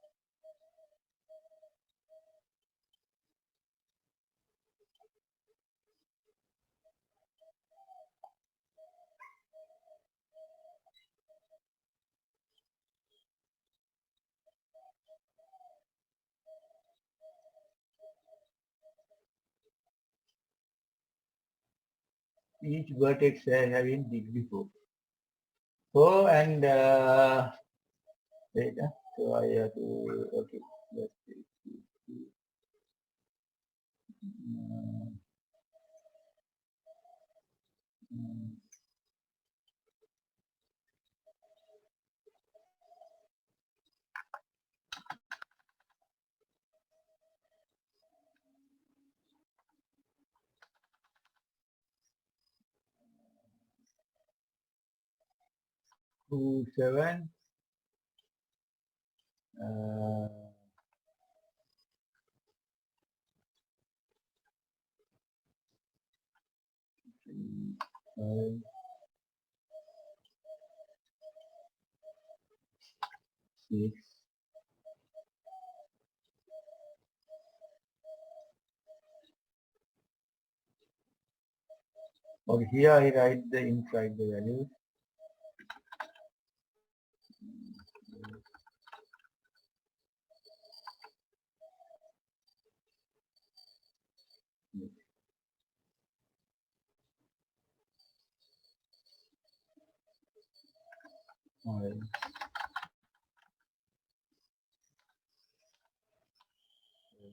each vertex having degree 4. 4 and wait, so I have to, okay, let's see. Mm, mm. 2, 7, 3, 5, 6. Okay, here I write the inside the values. Alright.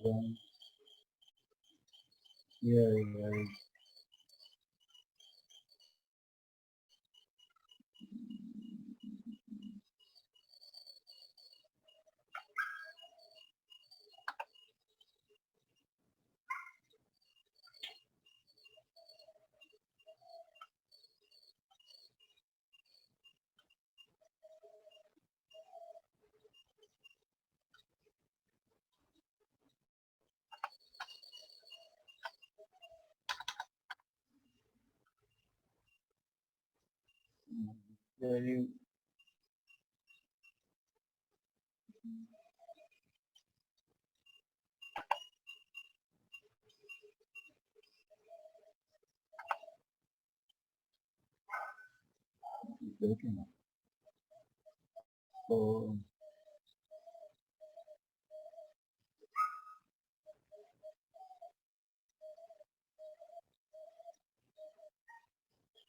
Then here I write value. Okay. So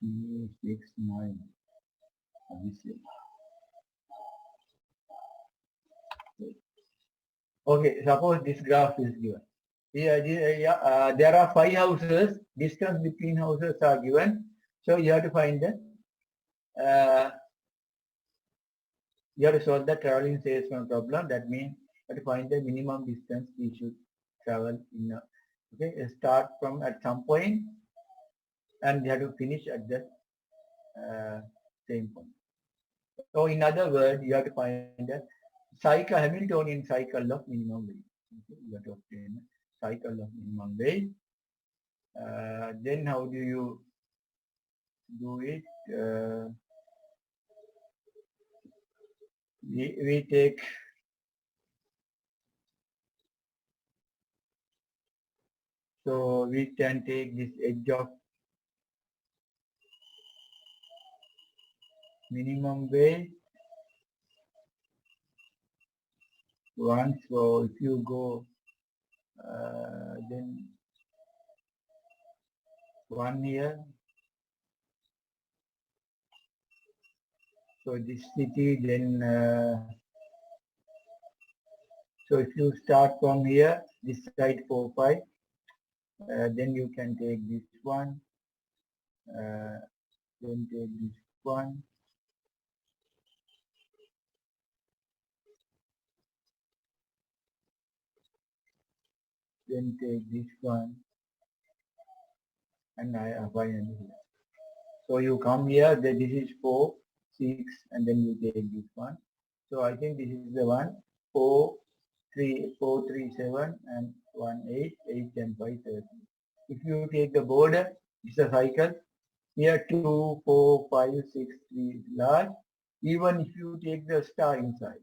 3, 6, 9. Obviously. Okay, suppose this graph is given. Here, there are 5 houses. Distance between houses are given. So you have to find the you have to solve the traveling salesman problem. That means you have to find the minimum distance we should travel in. Okay, start from at some point and you have to finish at the same point. So in other words, you have to find the cycle Hamiltonian cycle of minimum wage. Okay, you have to obtain a cycle of minimum wage. Then how do you do it? We take so we can take this edge of minimum wage once. So if you go then 1 year. So this city then so if you start from here, this side 4, 5, then you can take this one, then take this one, then take this one, and I finally here. So you come here, then this is 4, 6, and then you take this one. So I think this is the one, 4, 3, 4, 3, 7, and 1, 8, 8, 10, 5, 7. If you take the border, it's a cycle. Here 2, 4, 5, 6, 3 is large. Even if you take the star inside,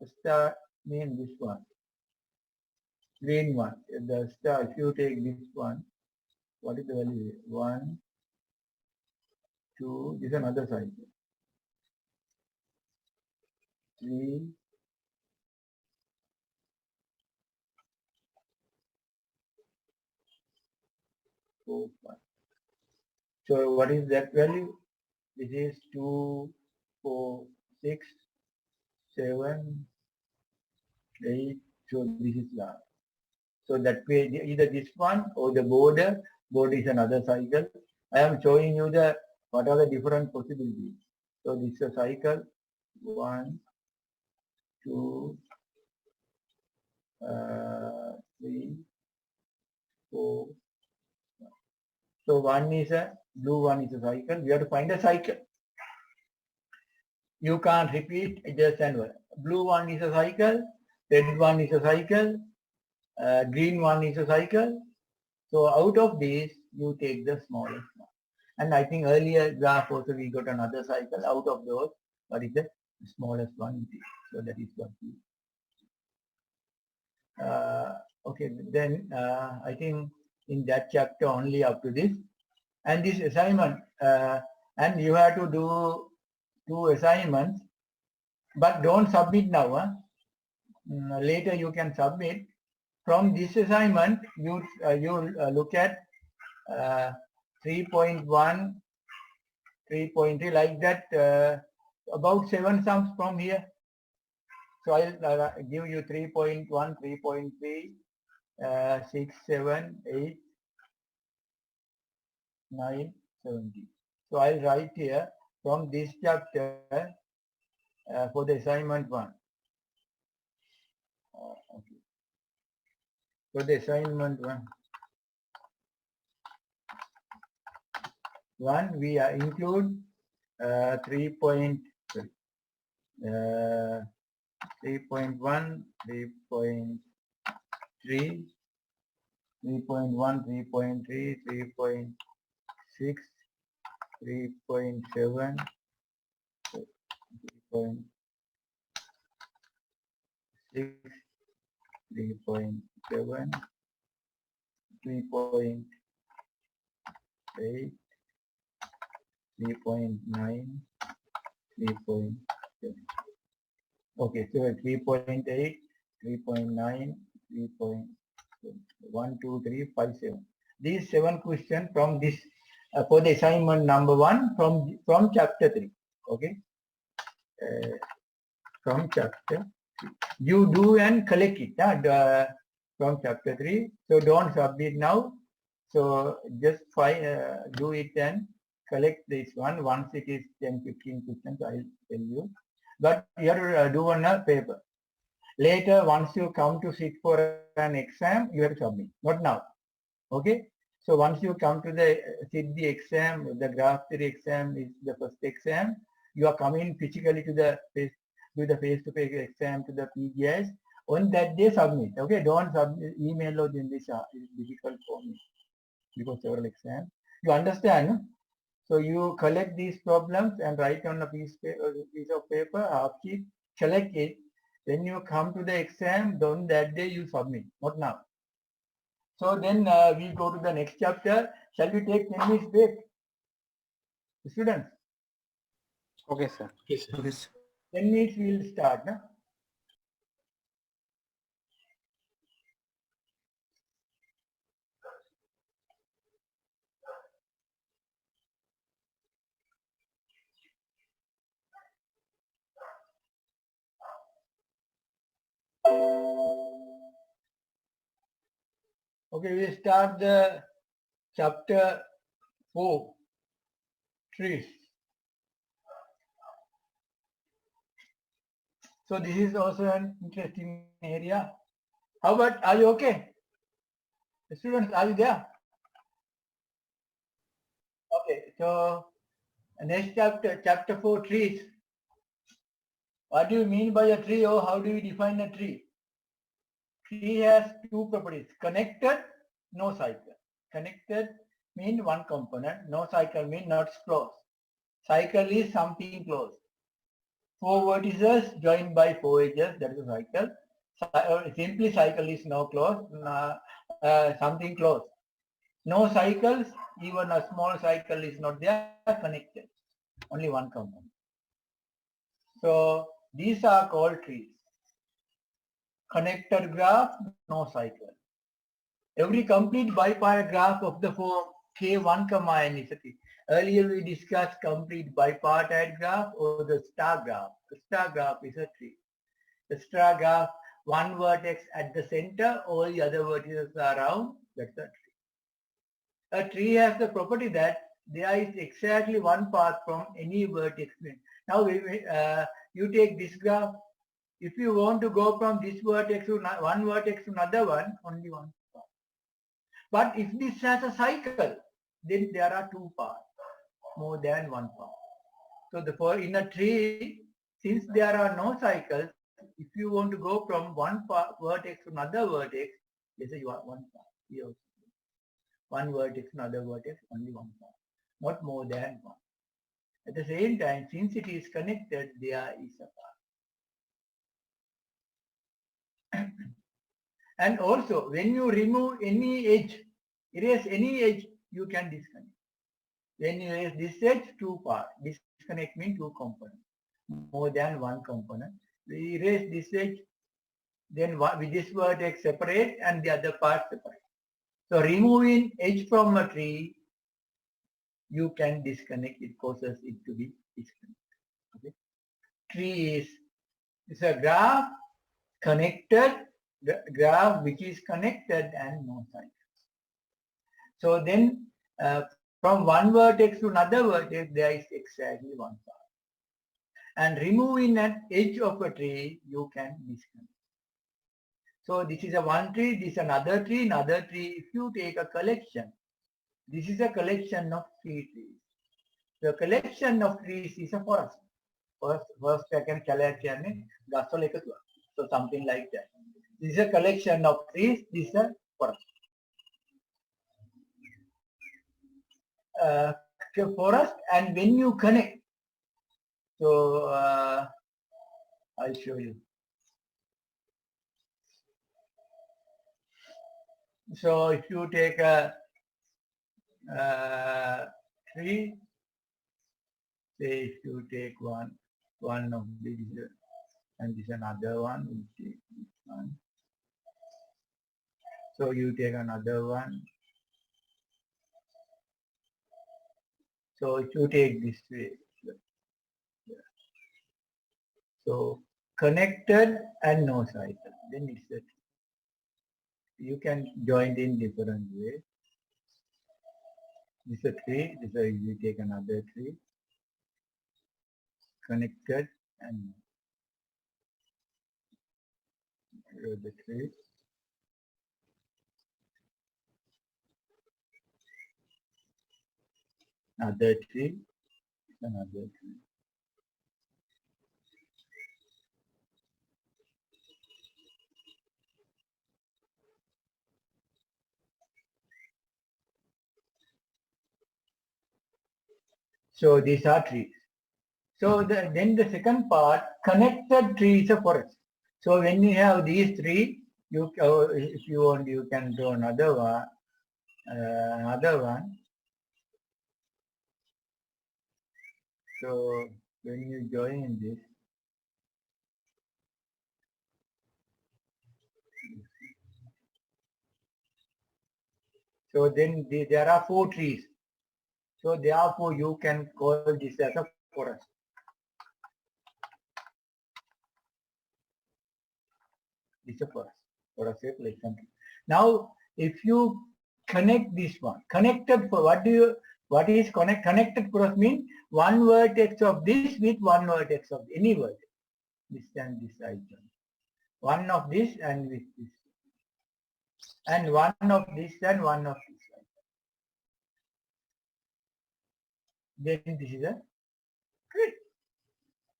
the star means this one, green one. The star, if you take this one, what is the value? 1, 2, this is another cycle. 3, 4, 5. So what is that value? This is 2, 4, 6, 7, 8. So this is last. So that way, either this one or the border. Border is another cycle. I am showing you the what are the different possibilities. So this is a cycle. 1, 2, 3, 4. So one is a blue, one is a cycle. We have to find a cycle. You can't repeat just and one. Blue one is a cycle. Red one is a cycle. Green one is a cycle. So out of these, you take the smallest one. And I think earlier graph also we got another cycle. Out of those, what is the smallest one? So that is what we. Okay, then I think in that chapter only up to this. And this assignment, and you have to do 2 assignments, but don't submit now. Later you can submit. From this assignment, you look at 3.1, 3.3 like that, about 7 sums from here. So I'll give you 3.1, 3.3, 6, 7, 8, 9, 17. So I'll write here from this chapter for the assignment 1. Okay. For the assignment 1, we include 3.1, 3.3, 3.1, 3.3, 3.6, 3.7, 3.6, 3.7, 3.8, 3.9, 3.7. Okay, so 3.8, 3.9, 3.1, 2, 3, 5, 7. These 7 questions from this for the assignment number 1 from chapter 3. Okay, from chapter 3. You do and collect it from chapter 3. So don't submit now. So just do it and collect this one. Once it is 10, 15 questions, I'll tell you. But you have to do on a paper. Later, once you come to sit for an exam, you have to submit. Not now. Okay. So once you come to sit the exam, the graph theory exam is the first exam. You are coming physically to the face-to-face exam to the PGIS. On that day, submit. Okay. Don't submit email or in this is difficult for me because several exams. You understand? So you collect these problems and write on a piece of paper, half sheet, select it. Then you come to the exam, then that day you submit, not now. So then we go to the next chapter. Shall we take 10 minutes break? Students? Okay, sir. Yes, sir. Yes. 10 minutes we will start. No? Okay, we start the chapter 4, trees. So this is also an interesting area. How about, are you okay? Students, are you there? Okay, so next chapter 4, trees. What do you mean by a tree or how do you define a tree? Tree has 2 properties, connected, no cycle. Connected means one component, no cycle means not close. Cycle is something close. 4 vertices joined by 4 edges, that is a cycle. Simply cycle is no close, something close. No cycles, even a small cycle is not there, connected. Only one component. So these are called trees. Connected graph, no cycle. Every complete bipolar graph of the form K1, n is a tree. Earlier we discussed complete bipartite graph or the star graph. The star graph is a tree. The star graph, one vertex at the center, all the other vertices are around, that's a tree. A tree has the property that there is exactly one path from any vertex. Now you take this graph. If you want to go from this vertex to one vertex to another one, only one path. But if this has a cycle, then there are two paths, more than one path. So in a tree, since there are no cycles, if you want to go from one vertex to another vertex, there's one path. Here also. One vertex to another vertex, only one path, not more than one. At the same time, since it is connected, there is a path. And also, when you remove any edge, erase any edge, you can disconnect. When you erase this edge, two parts. Disconnect means two components, more than one component. We erase this edge, then with this vertex separate and the other part separate. So removing edge from a tree, you can disconnect. It causes it to be disconnected. Okay. Tree is a graph connected, graph which is connected and no cycles. So then from one vertex to another vertex, there is exactly one path. And removing an edge of a tree, you can disconnect. So this is a one tree, this is another tree, another tree. If you take a collection, this is a collection of three trees. The collection of trees is a forest. First I can calculate so something like that. This is a collection of trees, this is a forest. Forest, and when you connect, so I'll show you. So if you take a tree, say if you take one of these and this another one, you take this one. So you take another one. So if you take this way, so connected and no cycle, then it's a tree. You can join in different ways. This is a tree, you take another tree, connected and the tree. Another tree, another tree. So these are trees. So then the second part, connected tree is a forest. So when you have these three, if you want, you can do another one. So when you join this, so then there are four trees. So therefore you can call this as a forest. This is a forest collection. Now if you connect this one, connected for what is connected forest mean? One vertex of this with one vertex of any vertex. This and this item. One of this and with this. And one of this and one of this. Then this is a tree.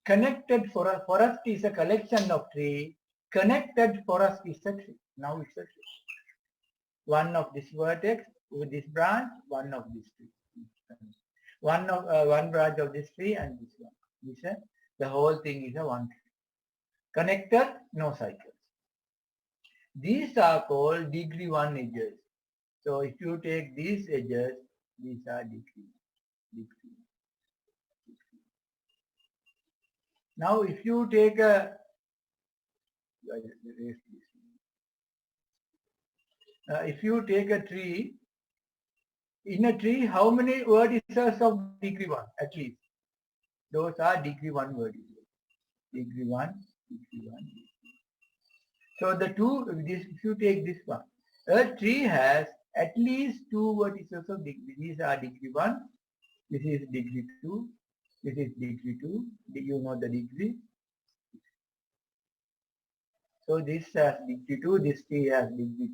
Connected forest is a collection of tree. Connected forest is a tree. Now it's a tree. One of this vertex with this branch, one of this tree. One branch of this tree and this one. The whole thing is a one tree. Connected, no cycles. These are called degree 1 edges. So if you take these edges, these are degree. Now if you take if you take a tree in a tree, how many vertices of degree 1 at least? Those are degree 1 vertices. Degree 1, degree 1. So the two, this, if you take this one, a tree has at least two vertices of degree. These are degree 1, this is degree 2, this is degree 2. You know the degree. So this has degree 2, this tree has degree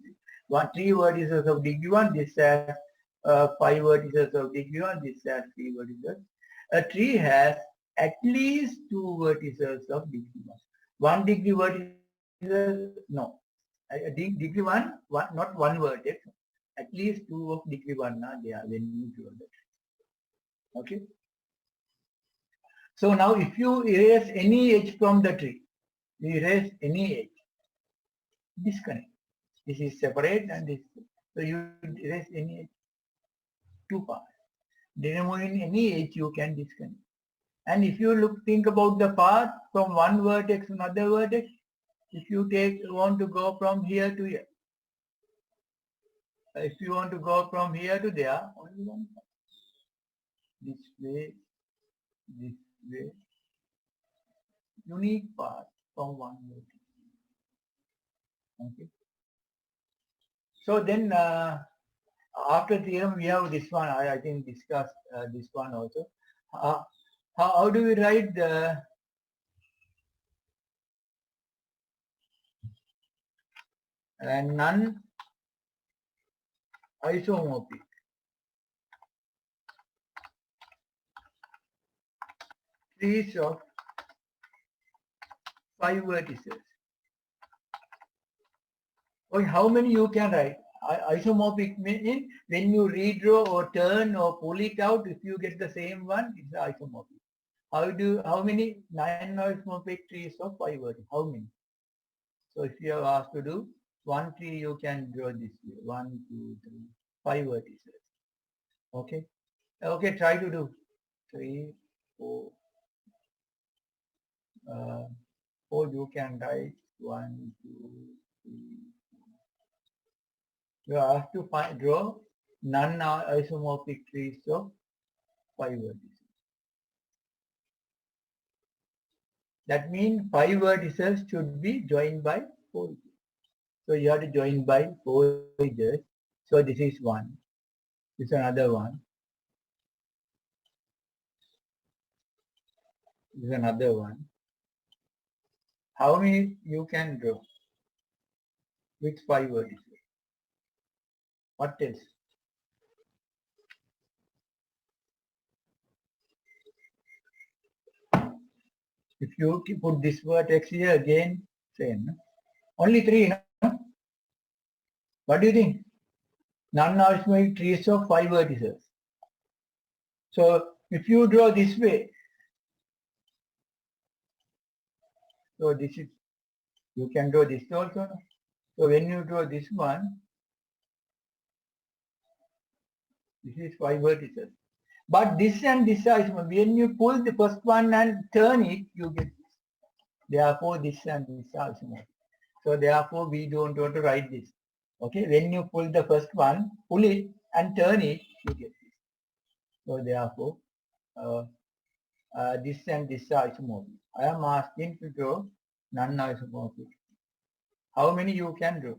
3. Three vertices of degree 1, this has 5 vertices of degree 1, this has 3 vertices. A tree has at least 2 vertices of degree 1. 1 degree vertices, no. Degree 1, not 1 vertex. At least 2 of degree 1 are there when you draw that. Okay. So now if you erase any edge from the tree, you erase any edge, disconnect. This is separate and this. So you erase any edge, two parts. Removing any edge you can disconnect. And if you think about the path from one vertex to another vertex, if you want to go from here to here, if you want to go from here to there, only one path. This way, unique path from one vertex. Okay. So then after theorem we have this one. I think discussed this one also. How do we write the non-isomorphic? Trees of 5 vertices. Okay, how many you can write? Isomorphic means when you redraw or turn or pull it out, if you get the same one, it's isomorphic. How many non-isomorphic trees of 5 vertices? How many? So if you are asked to do one tree, you can draw this way. 1, 2, 3, 5 vertices. Okay. Okay, try to do 3, 4. 4 you can write 1, 2, 3. You have to draw non-isomorphic trees of 5 vertices. That means 5 vertices should be joined by 4 edges. So you have to join by 4 edges. So this is one. This is another one. This is another one. How many you can draw with 5 vertices? What else? If you put this vertex here again, same. No? Only 3, no? What do you think? Non-isomorphic trees of 5 vertices. So if you draw this way, so this is, you can draw this also. No? So when you draw this one, this is 5 vertices. But this and this are, when you pull the first one and turn it, you get this. Therefore, this and this are isomorphic. So therefore, we don't want to write this. Okay, when you pull the first one, pull it and turn it, you get this. So therefore, this and this are isomorphic. I am asking to draw non-isomorphic. How many you can draw?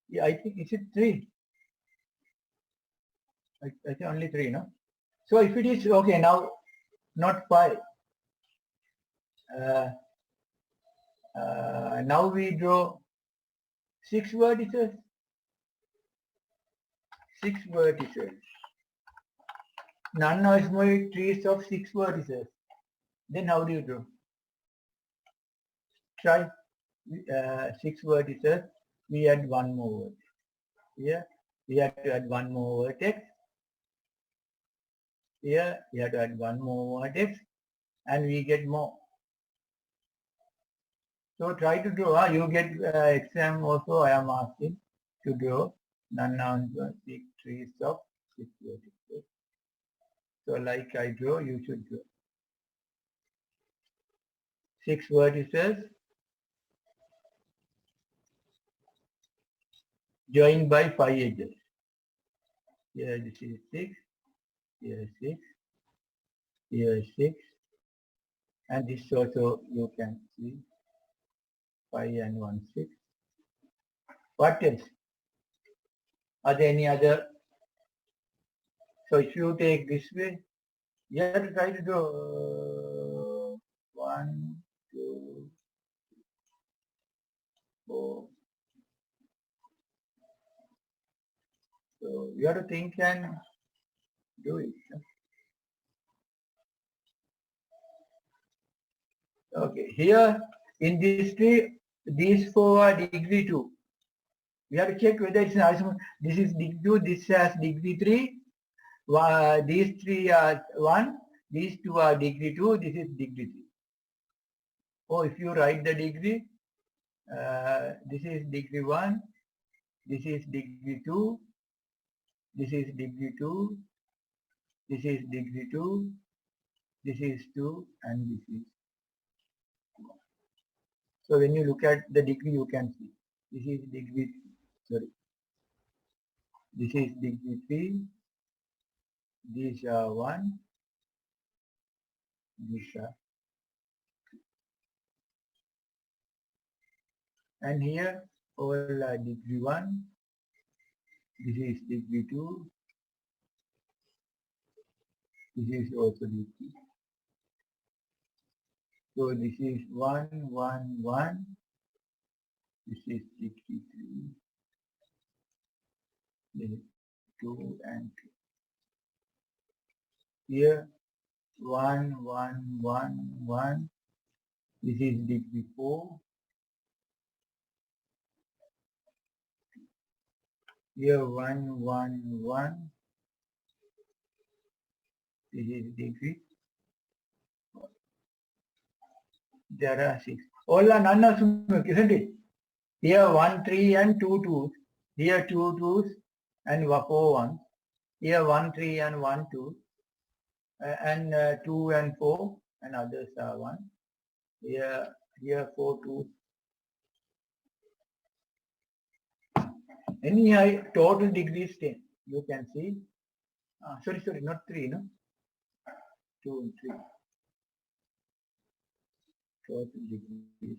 Yeah, I think it's 3. I think only 3, no? So if it is, okay, now not 5. Now we draw 6 vertices. 6 vertices. Non-isomorphic trees of 6 vertices. Then how do you draw? Try 6 vertices. We add one more vertex. Here we have to add one more vertex. Here we have to add one more vertex, and we get more. So try to draw. You get exam also. I am asking to draw non-isomorphic trees of 6 vertices. So like I draw, you should draw 6 vertices joined by 5 edges. Here this is 6, here 6, here 6, and this also you can see 5 and 1, 6. What else? Are there any other? So if you take this way, you have to try to do 1, 2, 4. So you have to think and do it. Okay, here in this tree, these 4 are degree 2. We have to check whether it's an isomer. This is degree 2, this has degree 3. These 3 are 1, these 2 are degree 2, this is degree 3. Or if you write the degree, this is degree 1, this is degree 2, this is degree 2, this is degree 2, this is 2, and this is 1. So when you look at the degree, you can see this is degree, sorry, this is degree 3, these are 1, these are 2. And here all are degree 1, this is degree 2, this is also degree. So this is 1, 1, 1, this is degree 3, this is 2 and 2. Here 1, 1, 1, 1, this is degree 4. Here 1, 1, 1, this is degree. There are 6. All are non-algebraic, isn't it? Here 1, 3 and 2 2s. Here 2 2s and 4 1s. Here 1, 3 and 1 2. And 2 and 4 and others are 1. Here 4 2s. Any total degrees 10. You can see. Sorry, not 3, no? 2 and 3. Total degrees.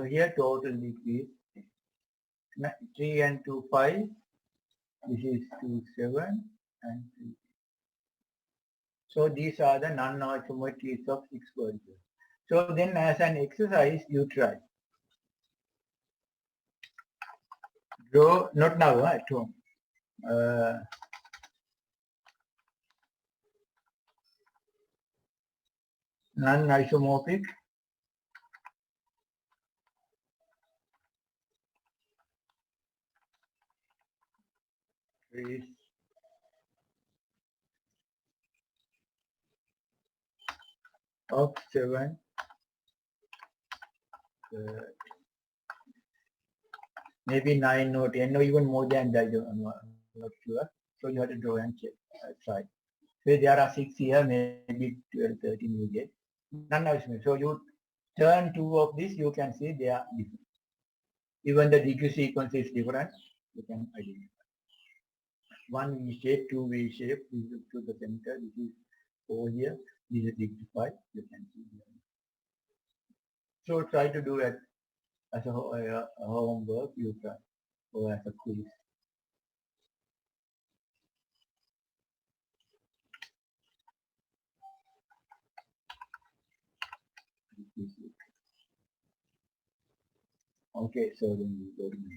Here total degrees 3 and 2 5. This is 2 7 and 3. So these are the non-isometrics of 6 vertices. So then as an exercise you try. Draw, not now, at home. Non-isomorphic trees of 7 maybe 9 or 10 or even more than that, I'm not sure. So you have to draw and check, try. So there are 6 here, maybe 12, 13 you get. Non-isomorphic. So you turn 2 of this, you can see they are different. Even the degree sequence is different, you can identify. 1 V shape, 2 V shape, this is to the center, this is 4 here, this is degree 5, you can see here. So try to do it as a homework, you try, or as a quiz. Okay, so then we go to the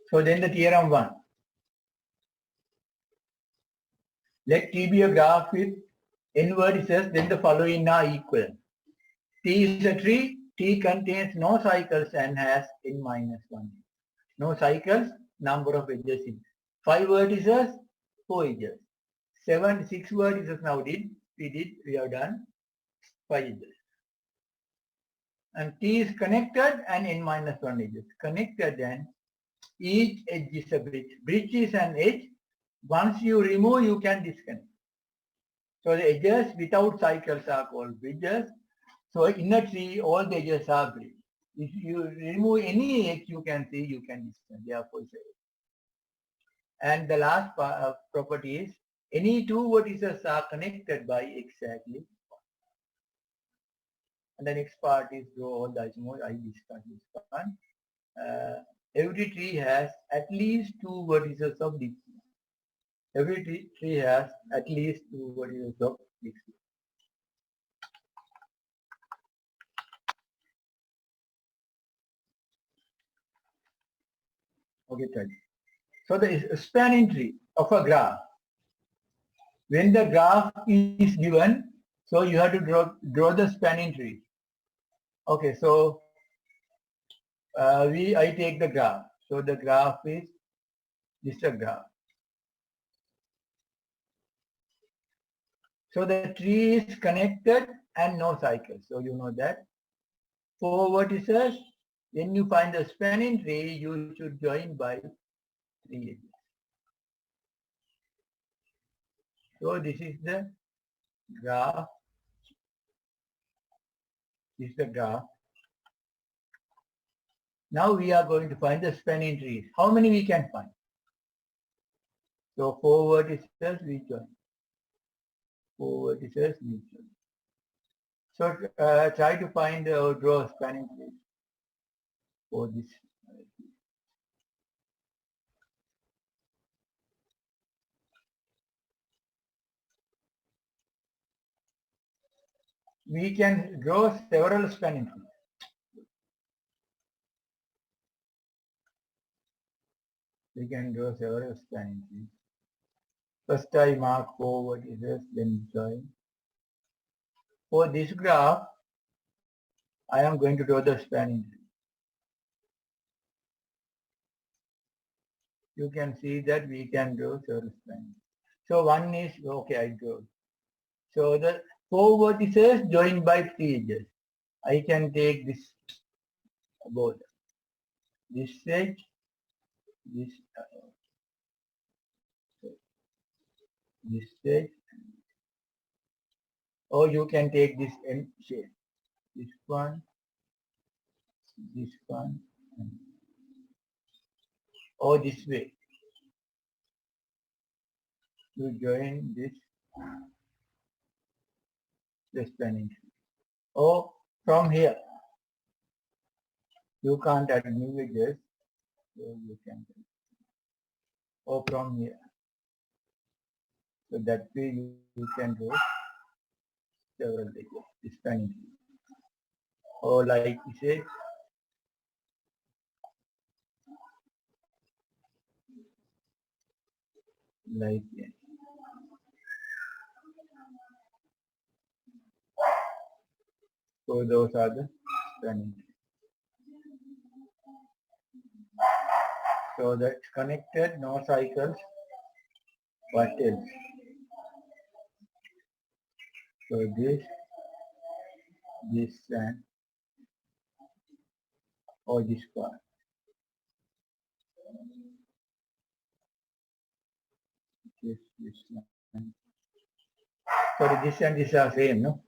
so then the theorem 1. Let T be a graph with n vertices, then the following are equal. T is a tree, T contains no cycles and has n minus 1. No cycles, number of edges in 5 vertices, 4 edges. 6 vertices now we have done 5 edges. And T is connected and n minus 1 edges. Connected and each edge is a bridge. Bridge is an edge. Once you remove, you can disconnect. So the edges without cycles are called bridges. So in a tree, all the edges are green. If you remove any edge, you can see you can distinguish. Therefore, it's a- and the last property is any two vertices are connected by exactly. And the next part is draw all the isomers. I discussed this one. Every tree has at least two vertices of dixie. Every tree has at least two vertices of dixie. Okay, try. So the spanning tree of a graph. When the graph is given, so you have to draw the spanning tree. Okay, so I take the graph. So the graph is this a graph. So the tree is connected and no cycle. So you know that. Four vertices. When you find the spanning tree, you should join by three edges. So this is the graph. This is the graph. Now we are going to find the spanning trees. How many we can find? So four vertices we join. Four vertices we join. So try to find or draw a spanning tree for this. We can draw several spanning trees. We can draw several spanning trees. First I mark four vertices, then join. For this graph, I am going to draw the spanning tree. You can see that we can draw several spanning. So one is, okay, I draw. So the four vertices joined by three edges. I can take this both. This edge, this edge, or you can take this end shape. This one, or this way. You join this the spanning tree. Or from here, you can't add new edges, so you can. Or from here. So that way you can do several edges, the spanning tree. Or like we say, like this. So those are the spanning trees. So that's connected, no cycles. What else? So this, and or this part. This, and sorry, this and this are same, no?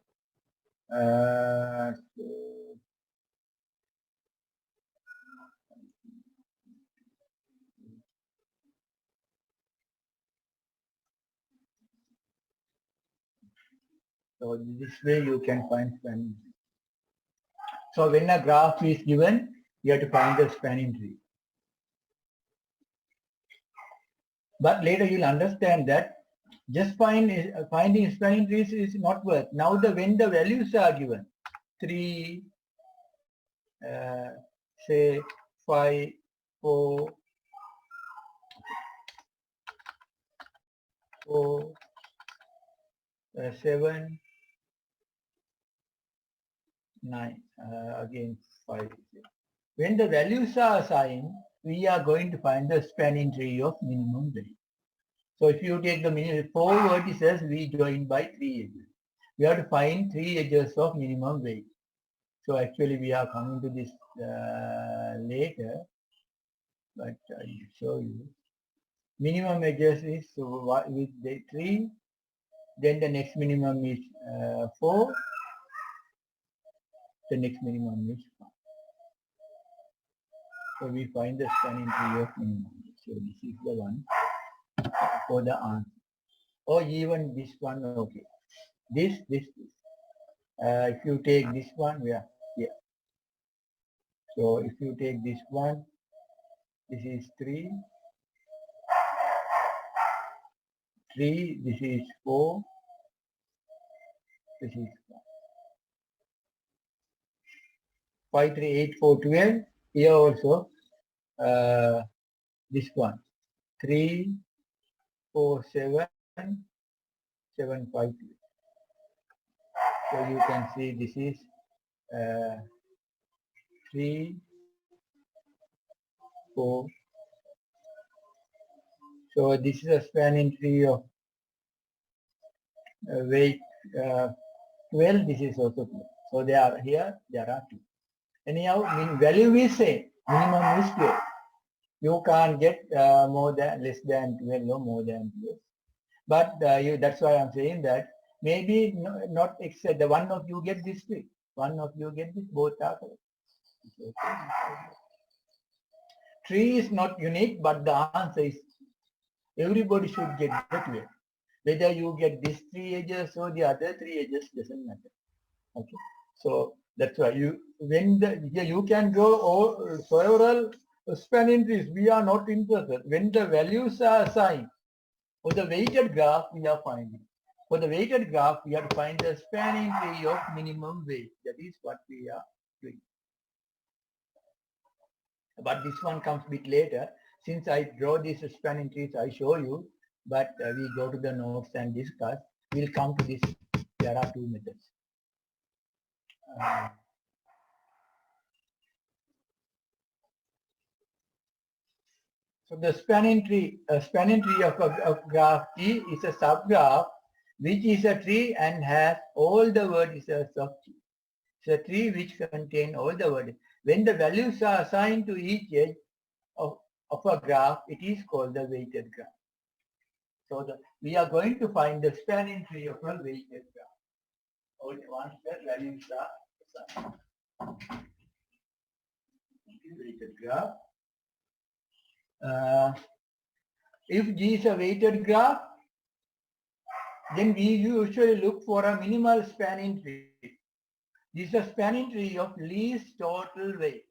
So this way you can find spanning tree. So when a graph is given, you have to find the spanning tree. But later you'll understand that just finding spanning trees is not worth. Now when the values are given, 3, say 5, 4, 7, 9, again 5. When the values are assigned, we are going to find the spanning tree of minimum value. So if you take the minimum 4 vertices, we join by 3 edges. We have to find 3 edges of minimum weight. So actually we are coming to this later, but I will show you. Minimum edges is with the 3, then the next minimum is 4, the next minimum is 1. So we find the spanning tree of minimum. So this is the one for the answer. Or even this one, okay. This. If you take this one, we are here. So if you take this one, this is 3. 3, this is 4. This is 5, 3, 8, 4, 12. Here also, this one. 3, 4, 7, 7, 5, 2. So you can see this is 3, 4. So this is a spanning tree of weight 12. This is also 12. So they are here. There are 2. Anyhow, value is same. Minimum is 12. You can't get more than less than 12 or more than 12. But that's why I'm saying that maybe not except the one of you get this tree. One of you get this. Both are correct. Okay. Tree is not unique, but the answer is everybody should get the 12. Whether you get these 3 edges or the other 3 edges doesn't matter. Okay. So that's why you can go all several spanning trees. We are not interested. When the values are assigned for the weighted graph, we are finding. For the weighted graph, we have to find the spanning tree of minimum weight. That is what we are doing. But this one comes a bit later. Since I draw these spanning trees, I show you. But we go to the notes and discuss. We'll come to this. There are 2 methods. So the spanning tree of a graph T is a subgraph which is a tree and has all the vertices of T. It's a tree which contains all the vertices. When the values are assigned to each edge of a graph, it is called the weighted graph. So we are going to find the spanning tree of a weighted graph. Only once the values are assigned. Weighted graph. If G is a weighted graph, then we usually look for a minimal spanning tree. This is a spanning tree of least total weight.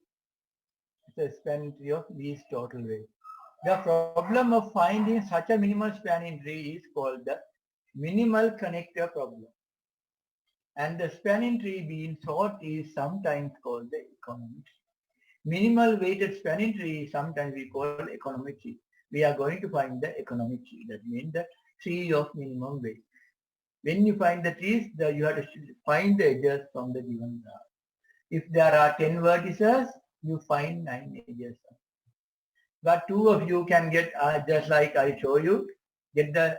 It's a spanning tree of least total weight. The problem of finding such a minimal spanning tree is called the minimal connector problem. And the spanning tree being sought is sometimes called the economic tree. Minimal weighted spanning tree sometimes we call economic tree. We are going to find the economic tree. That means the tree of minimum weight. When you find the trees, you have to find the edges from the given graph. If there are 10 vertices, you find 9 edges. But 2 of you can get, just like I show you, get the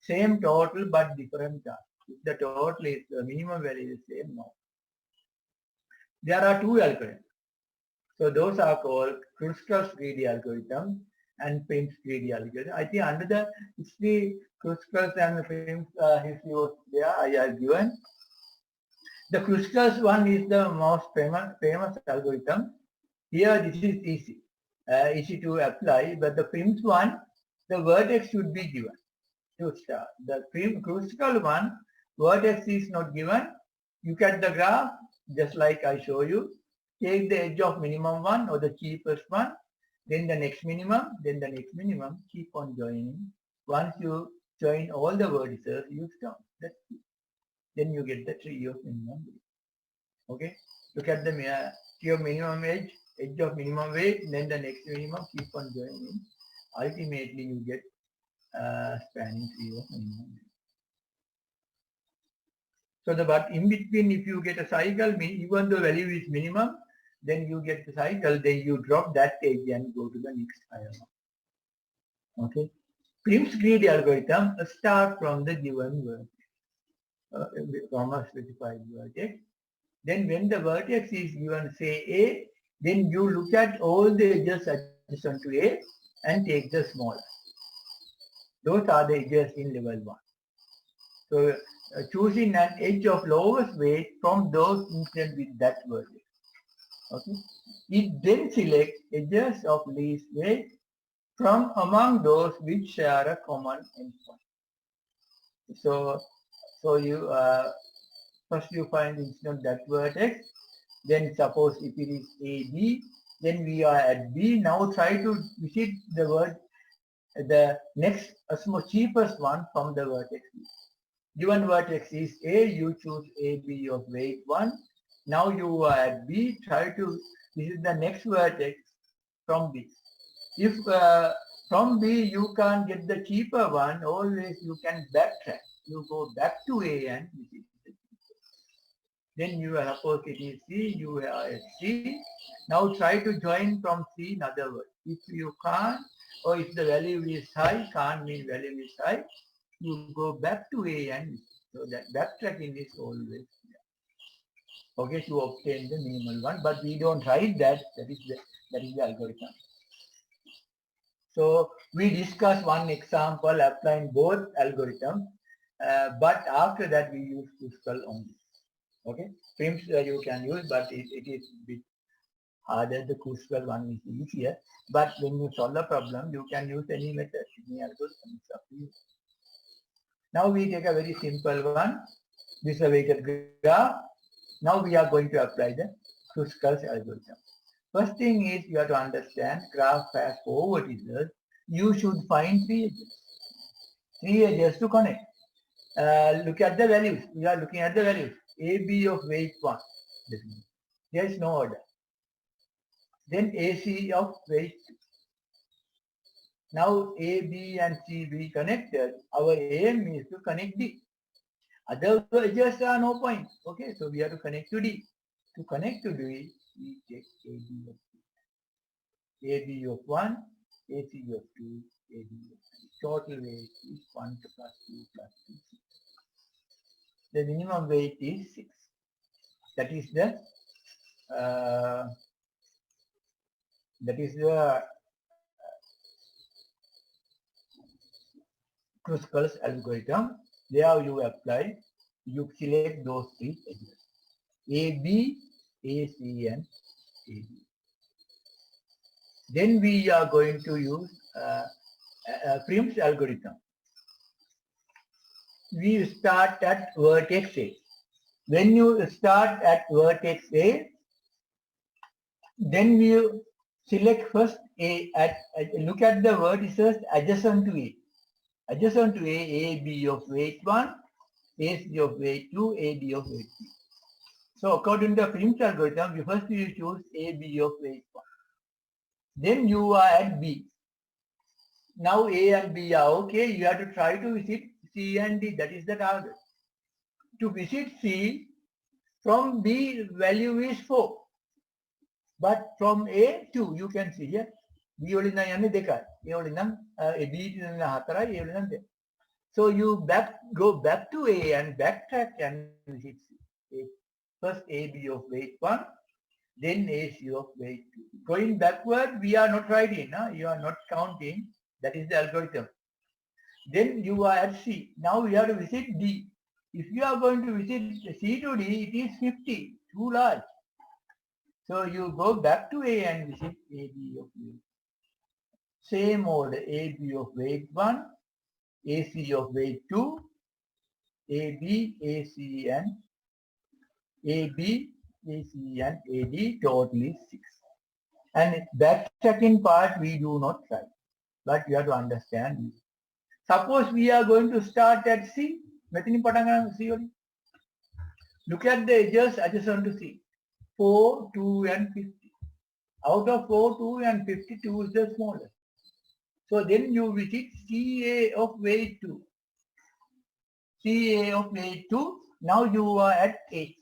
same total but different graph. If the total is the minimum value is the same, no. There are 2 algorithms. So those are called Kruskal greedy algorithm and Prim's greedy algorithm. I think under the history, Kruskal and the Prim's history was there, I have given. The Kruskal one is the most famous algorithm. Here this is easy to apply, but the Prim's one, the vertex should be given to start. The Kruskal one, vertex is not given. You get the graph, just like I show you. Take the edge of minimum one or the cheapest one, then the next minimum, then the next minimum, keep on joining. Once you join all the vertices, you stop. That's it. Then you get the tree of minimum weight. Okay? Look at the tree of minimum edge of minimum weight, then the next minimum, keep on joining. Ultimately, you get spanning tree of minimum weight. So but in between, if you get a cycle, even though value is minimum, then you get the cycle, then you drop that edge and go to the next higher one. Okay. Prim's greedy algorithm start from the given vertex, from a specified vertex. Then when the vertex is given, say A, then you look at all the edges adjacent to A and take the smallest. Those are the edges in level 1. So choosing an edge of lowest weight from those incident with that vertex. Okay. It then selects edges of least weight from among those which share a common endpoint. So you first you find the incident of that vertex. Then suppose if it is AB, then we are at B. Now try to visit the next cheapest one from the vertex B. Given vertex is A, you choose AB of weight 1. Now you are at B, try to visit the next vertex from B. If from B you can't get the cheaper one, always you can backtrack. You go back to A and visit the cheapest. Then you suppose it is C, you are at C. Now try to join from C in other words. If you can't, or if the value is high, can't mean value is high, you go back to A and so that backtracking is always there. Okay, to obtain the minimal one, but we don't write that. That is the algorithm. So we discuss one example applying both algorithms, but after that we use Kruskal only. Okay, Prim's you can use, but it is a bit harder. The Kruskal one is easier, but when you solve a problem, you can use any method, any algorithm. It's up to you. Now we take a very simple one. This is a weighted graph. Now we are going to apply the Kruskal's algorithm. First thing is you have to understand graph has 4 vertices. You should find 3 edges. 3 edges to connect. Look at the values. We are looking at the values. AB of weight 1. There is no order. Then AC of weight 2. Now A, B and C be connected. Our aim is to connect D. Other edges are no point. Okay, so we have to connect to D. To connect to D, we take AB of 2. AB of 1, AC of 2, AB of 3. Total weight is 1 plus 2 plus 2, 6. The minimum weight is 6. That is the Kruskal's algorithm. There you apply, you select those 3 edges. AB, AC and AB. Then we are going to use Prim's algorithm. We start at vertex A. When you start at vertex A, then we select first A look at the vertices adjacent to A. Adjacent to A, AB of weight 1, AC of weight 2, AD of weight 3. So according to the Prim's algorithm, you choose AB of weight 1. Then you are at B. Now A and B are okay. You have to try to visit C and D. That is the target. To visit C, from B value is 4. But from A 2, you can see here. B වලින් නම් යන්නේ 2යි. A වලින් නම් B වලින් 4යි, A වලින් නම් 2. So you go back to A and backtrack and visit C. First AB of weight 1, then AC of weight 2. Going backward, we are not writing. You are not counting. That is the algorithm. Then you are at C. Now you have to visit D. If you are going to visit C to D, it is 50, too large. So you go back to A and visit AB of weight. Same order, AB of weight 1, AC of weight 2, AB, AC and AB, AC and AD, total is 6. And backtracking part we do not try, but you have to understand this. Suppose we are going to start at C. Look at the edges adjacent to C. 4, 2 and 50. Out of 4, 2 and 52 is the smallest. So then you visit CA of weight 2. CA of weight 2, now you are at A.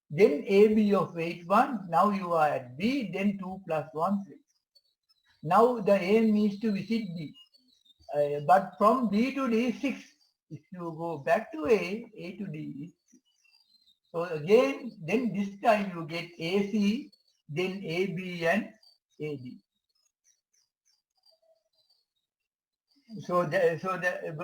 Then AB of weight 1, now you are at B, then 2 plus 1, 6. Now the aim is to visit D. But from B to D, 6. If you go back to A to D is 6. So again, then this time you get AC, then AB and AD. So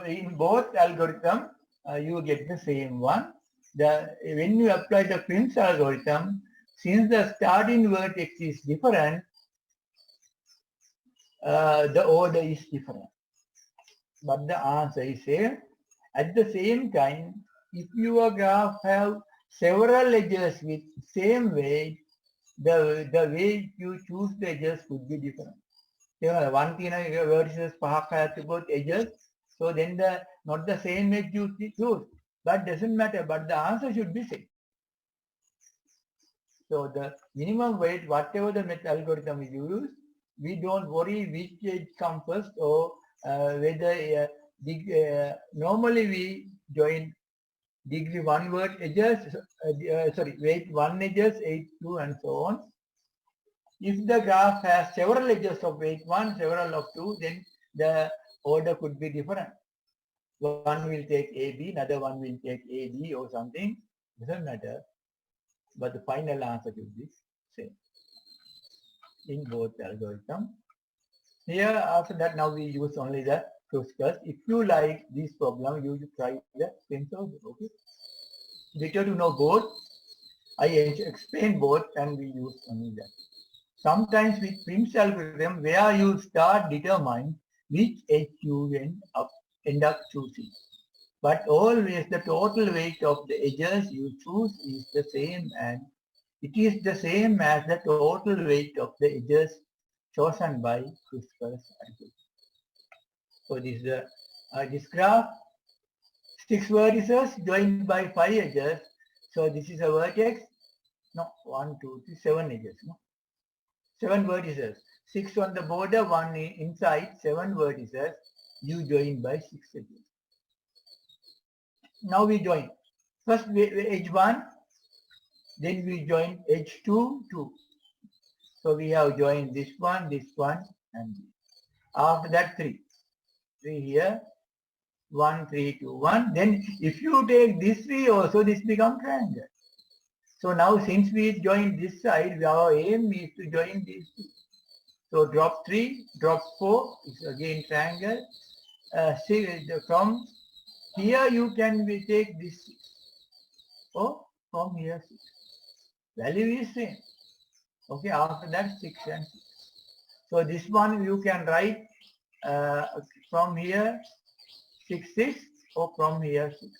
in both algorithms, you get the same one. When you apply the Prim's algorithm, since the starting vertex is different, the order is different. But the answer is same. At the same time, if your graph have several edges with same weight, the way you choose the edges could be different. One thing vertices have got edges, so then not the same edge you choose, but doesn't matter. But the answer should be same. So the minimum weight, whatever the algorithm we use, we don't worry which edge comes first or whether normally we join degree 1 word edges, weight 1 edges, 8, 2 and so on. If the graph has several edges of weight 1, several of 2, then the order could be different. One will take AB, another one will take AD or something, doesn't matter. But the final answer will be same in both algorithms. Here, after that, now we use only the Kruskal. If you like this problem, you try the pencil. Okay. Better to know both. I explain both, and we use only that. Sometimes with Prim's algorithm, where you start determine which edge you end up choosing. But always the total weight of the edges you choose is the same, and it is the same as the total weight of the edges chosen by Kruskal's algorithm. So this is this graph, 6 vertices joined by 5 edges. So this is a vertex. No, 1, 2, 3, 7 edges. No, 7 vertices. 6 on the border, 1 inside, 7 vertices. You join by 6 edges. Now we join. First edge 1, then we join edge 2, 2. So we have joined this one, and this. After that 3. 3 here, 1, 3, 2, 1. Then if you take this 3 also, this becomes triangle. So now since we joined this side, our aim is to join these 2. So drop 3, drop 4 is again triangle. From here you can take this 6. Oh, from here 6. Value is same. Okay, after that 6 and 6. So this one you can write from here 6, 6 or from here 6, 6.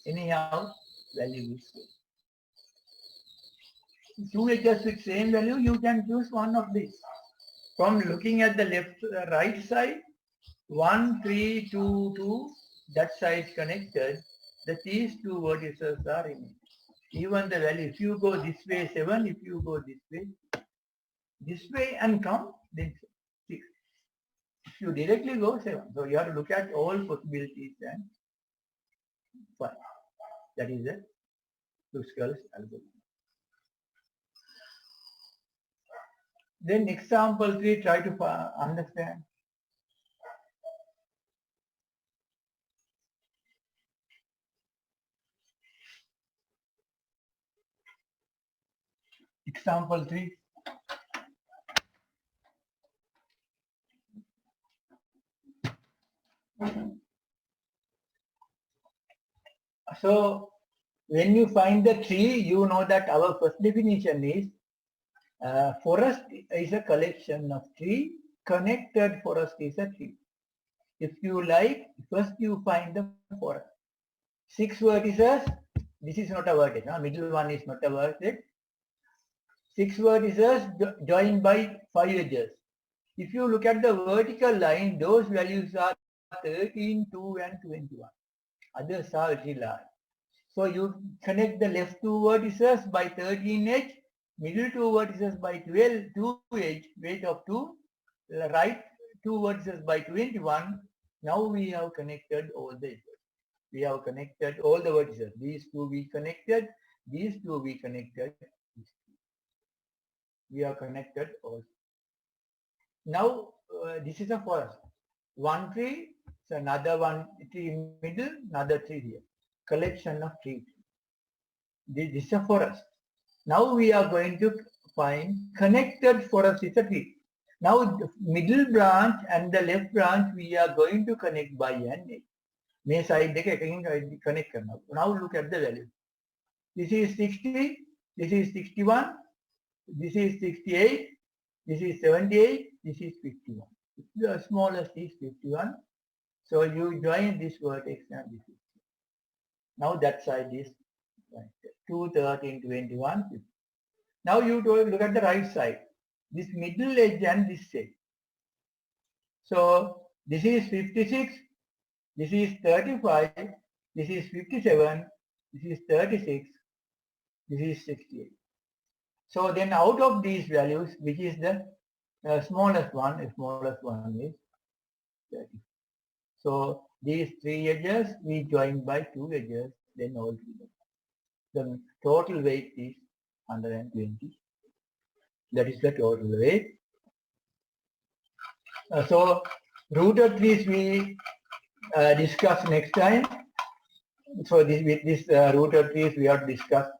Anyhow, value is same. 2 edges with same value, you can choose one of these. From looking at the right side, 1, 3, 2, 2, that side is connected. These 2 vertices are remaining. Even the value, if you go this way 7, if you go this way and come, then 6. If you directly go 7. So you have to look at all possibilities and find. That is the Kruskal's algorithm. Then example 3, try to understand. Example 3. So when you find the tree, you know that our first definition is forest is a collection of tree. Connected forest is a tree. If you like, first you find the forest. 6 vertices. This is not a vertex. Middle one is not a vertex. 6 vertices joined by 5 edges. If you look at the vertical line, those values are 13, 2 and 21. Others are very large. So you connect the left 2 vertices by 13 edge, middle 2 vertices by 12, 2 edge, weight of 2, right 2 vertices by 21. Now we have connected all the edges. We have connected all the vertices. These 2 we connected, these 2 we connected. We have connected all. Now this is a forest. 1 tree, so another 1 tree in middle, another tree here. Collection of trees. This is a forest. Now we are going to find connected forest is a tree. Now the middle branch and the left branch we are going to connect by an edge. මේ side එක එකකින් connect කරනවා. Now look at the value. This is 60, this is 61, this is 68, this is 78, this is 51. The smallest is 51. So you join this vertex and this is. Now that side is 2, 13, 21, 50. Now you look at the right side. This middle edge and this edge. So this is 56, this is 35, this is 57, this is 36, this is 68. So then out of these values, which is the smallest one is 30. So these three edges we join by two edges, then all together. The total weight is 120. That is the total weight. So root of trees we discuss next time. So with this root of trees we have discussed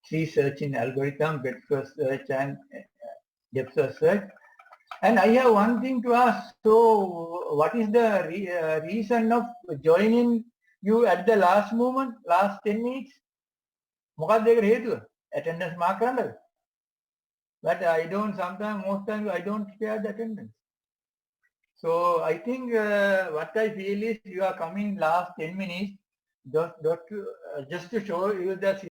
tree searching algorithm, breadth first search and depth first search. And I have one thing to ask. So what is the reason of joining you at the last moment, last 10 minutes? මොකක්ද ඒකට හේතුව? Attendance mark කරන්නද? But I don't, most times I don't share the attendance. So I think what I feel is you are coming last 10 minutes just to show you the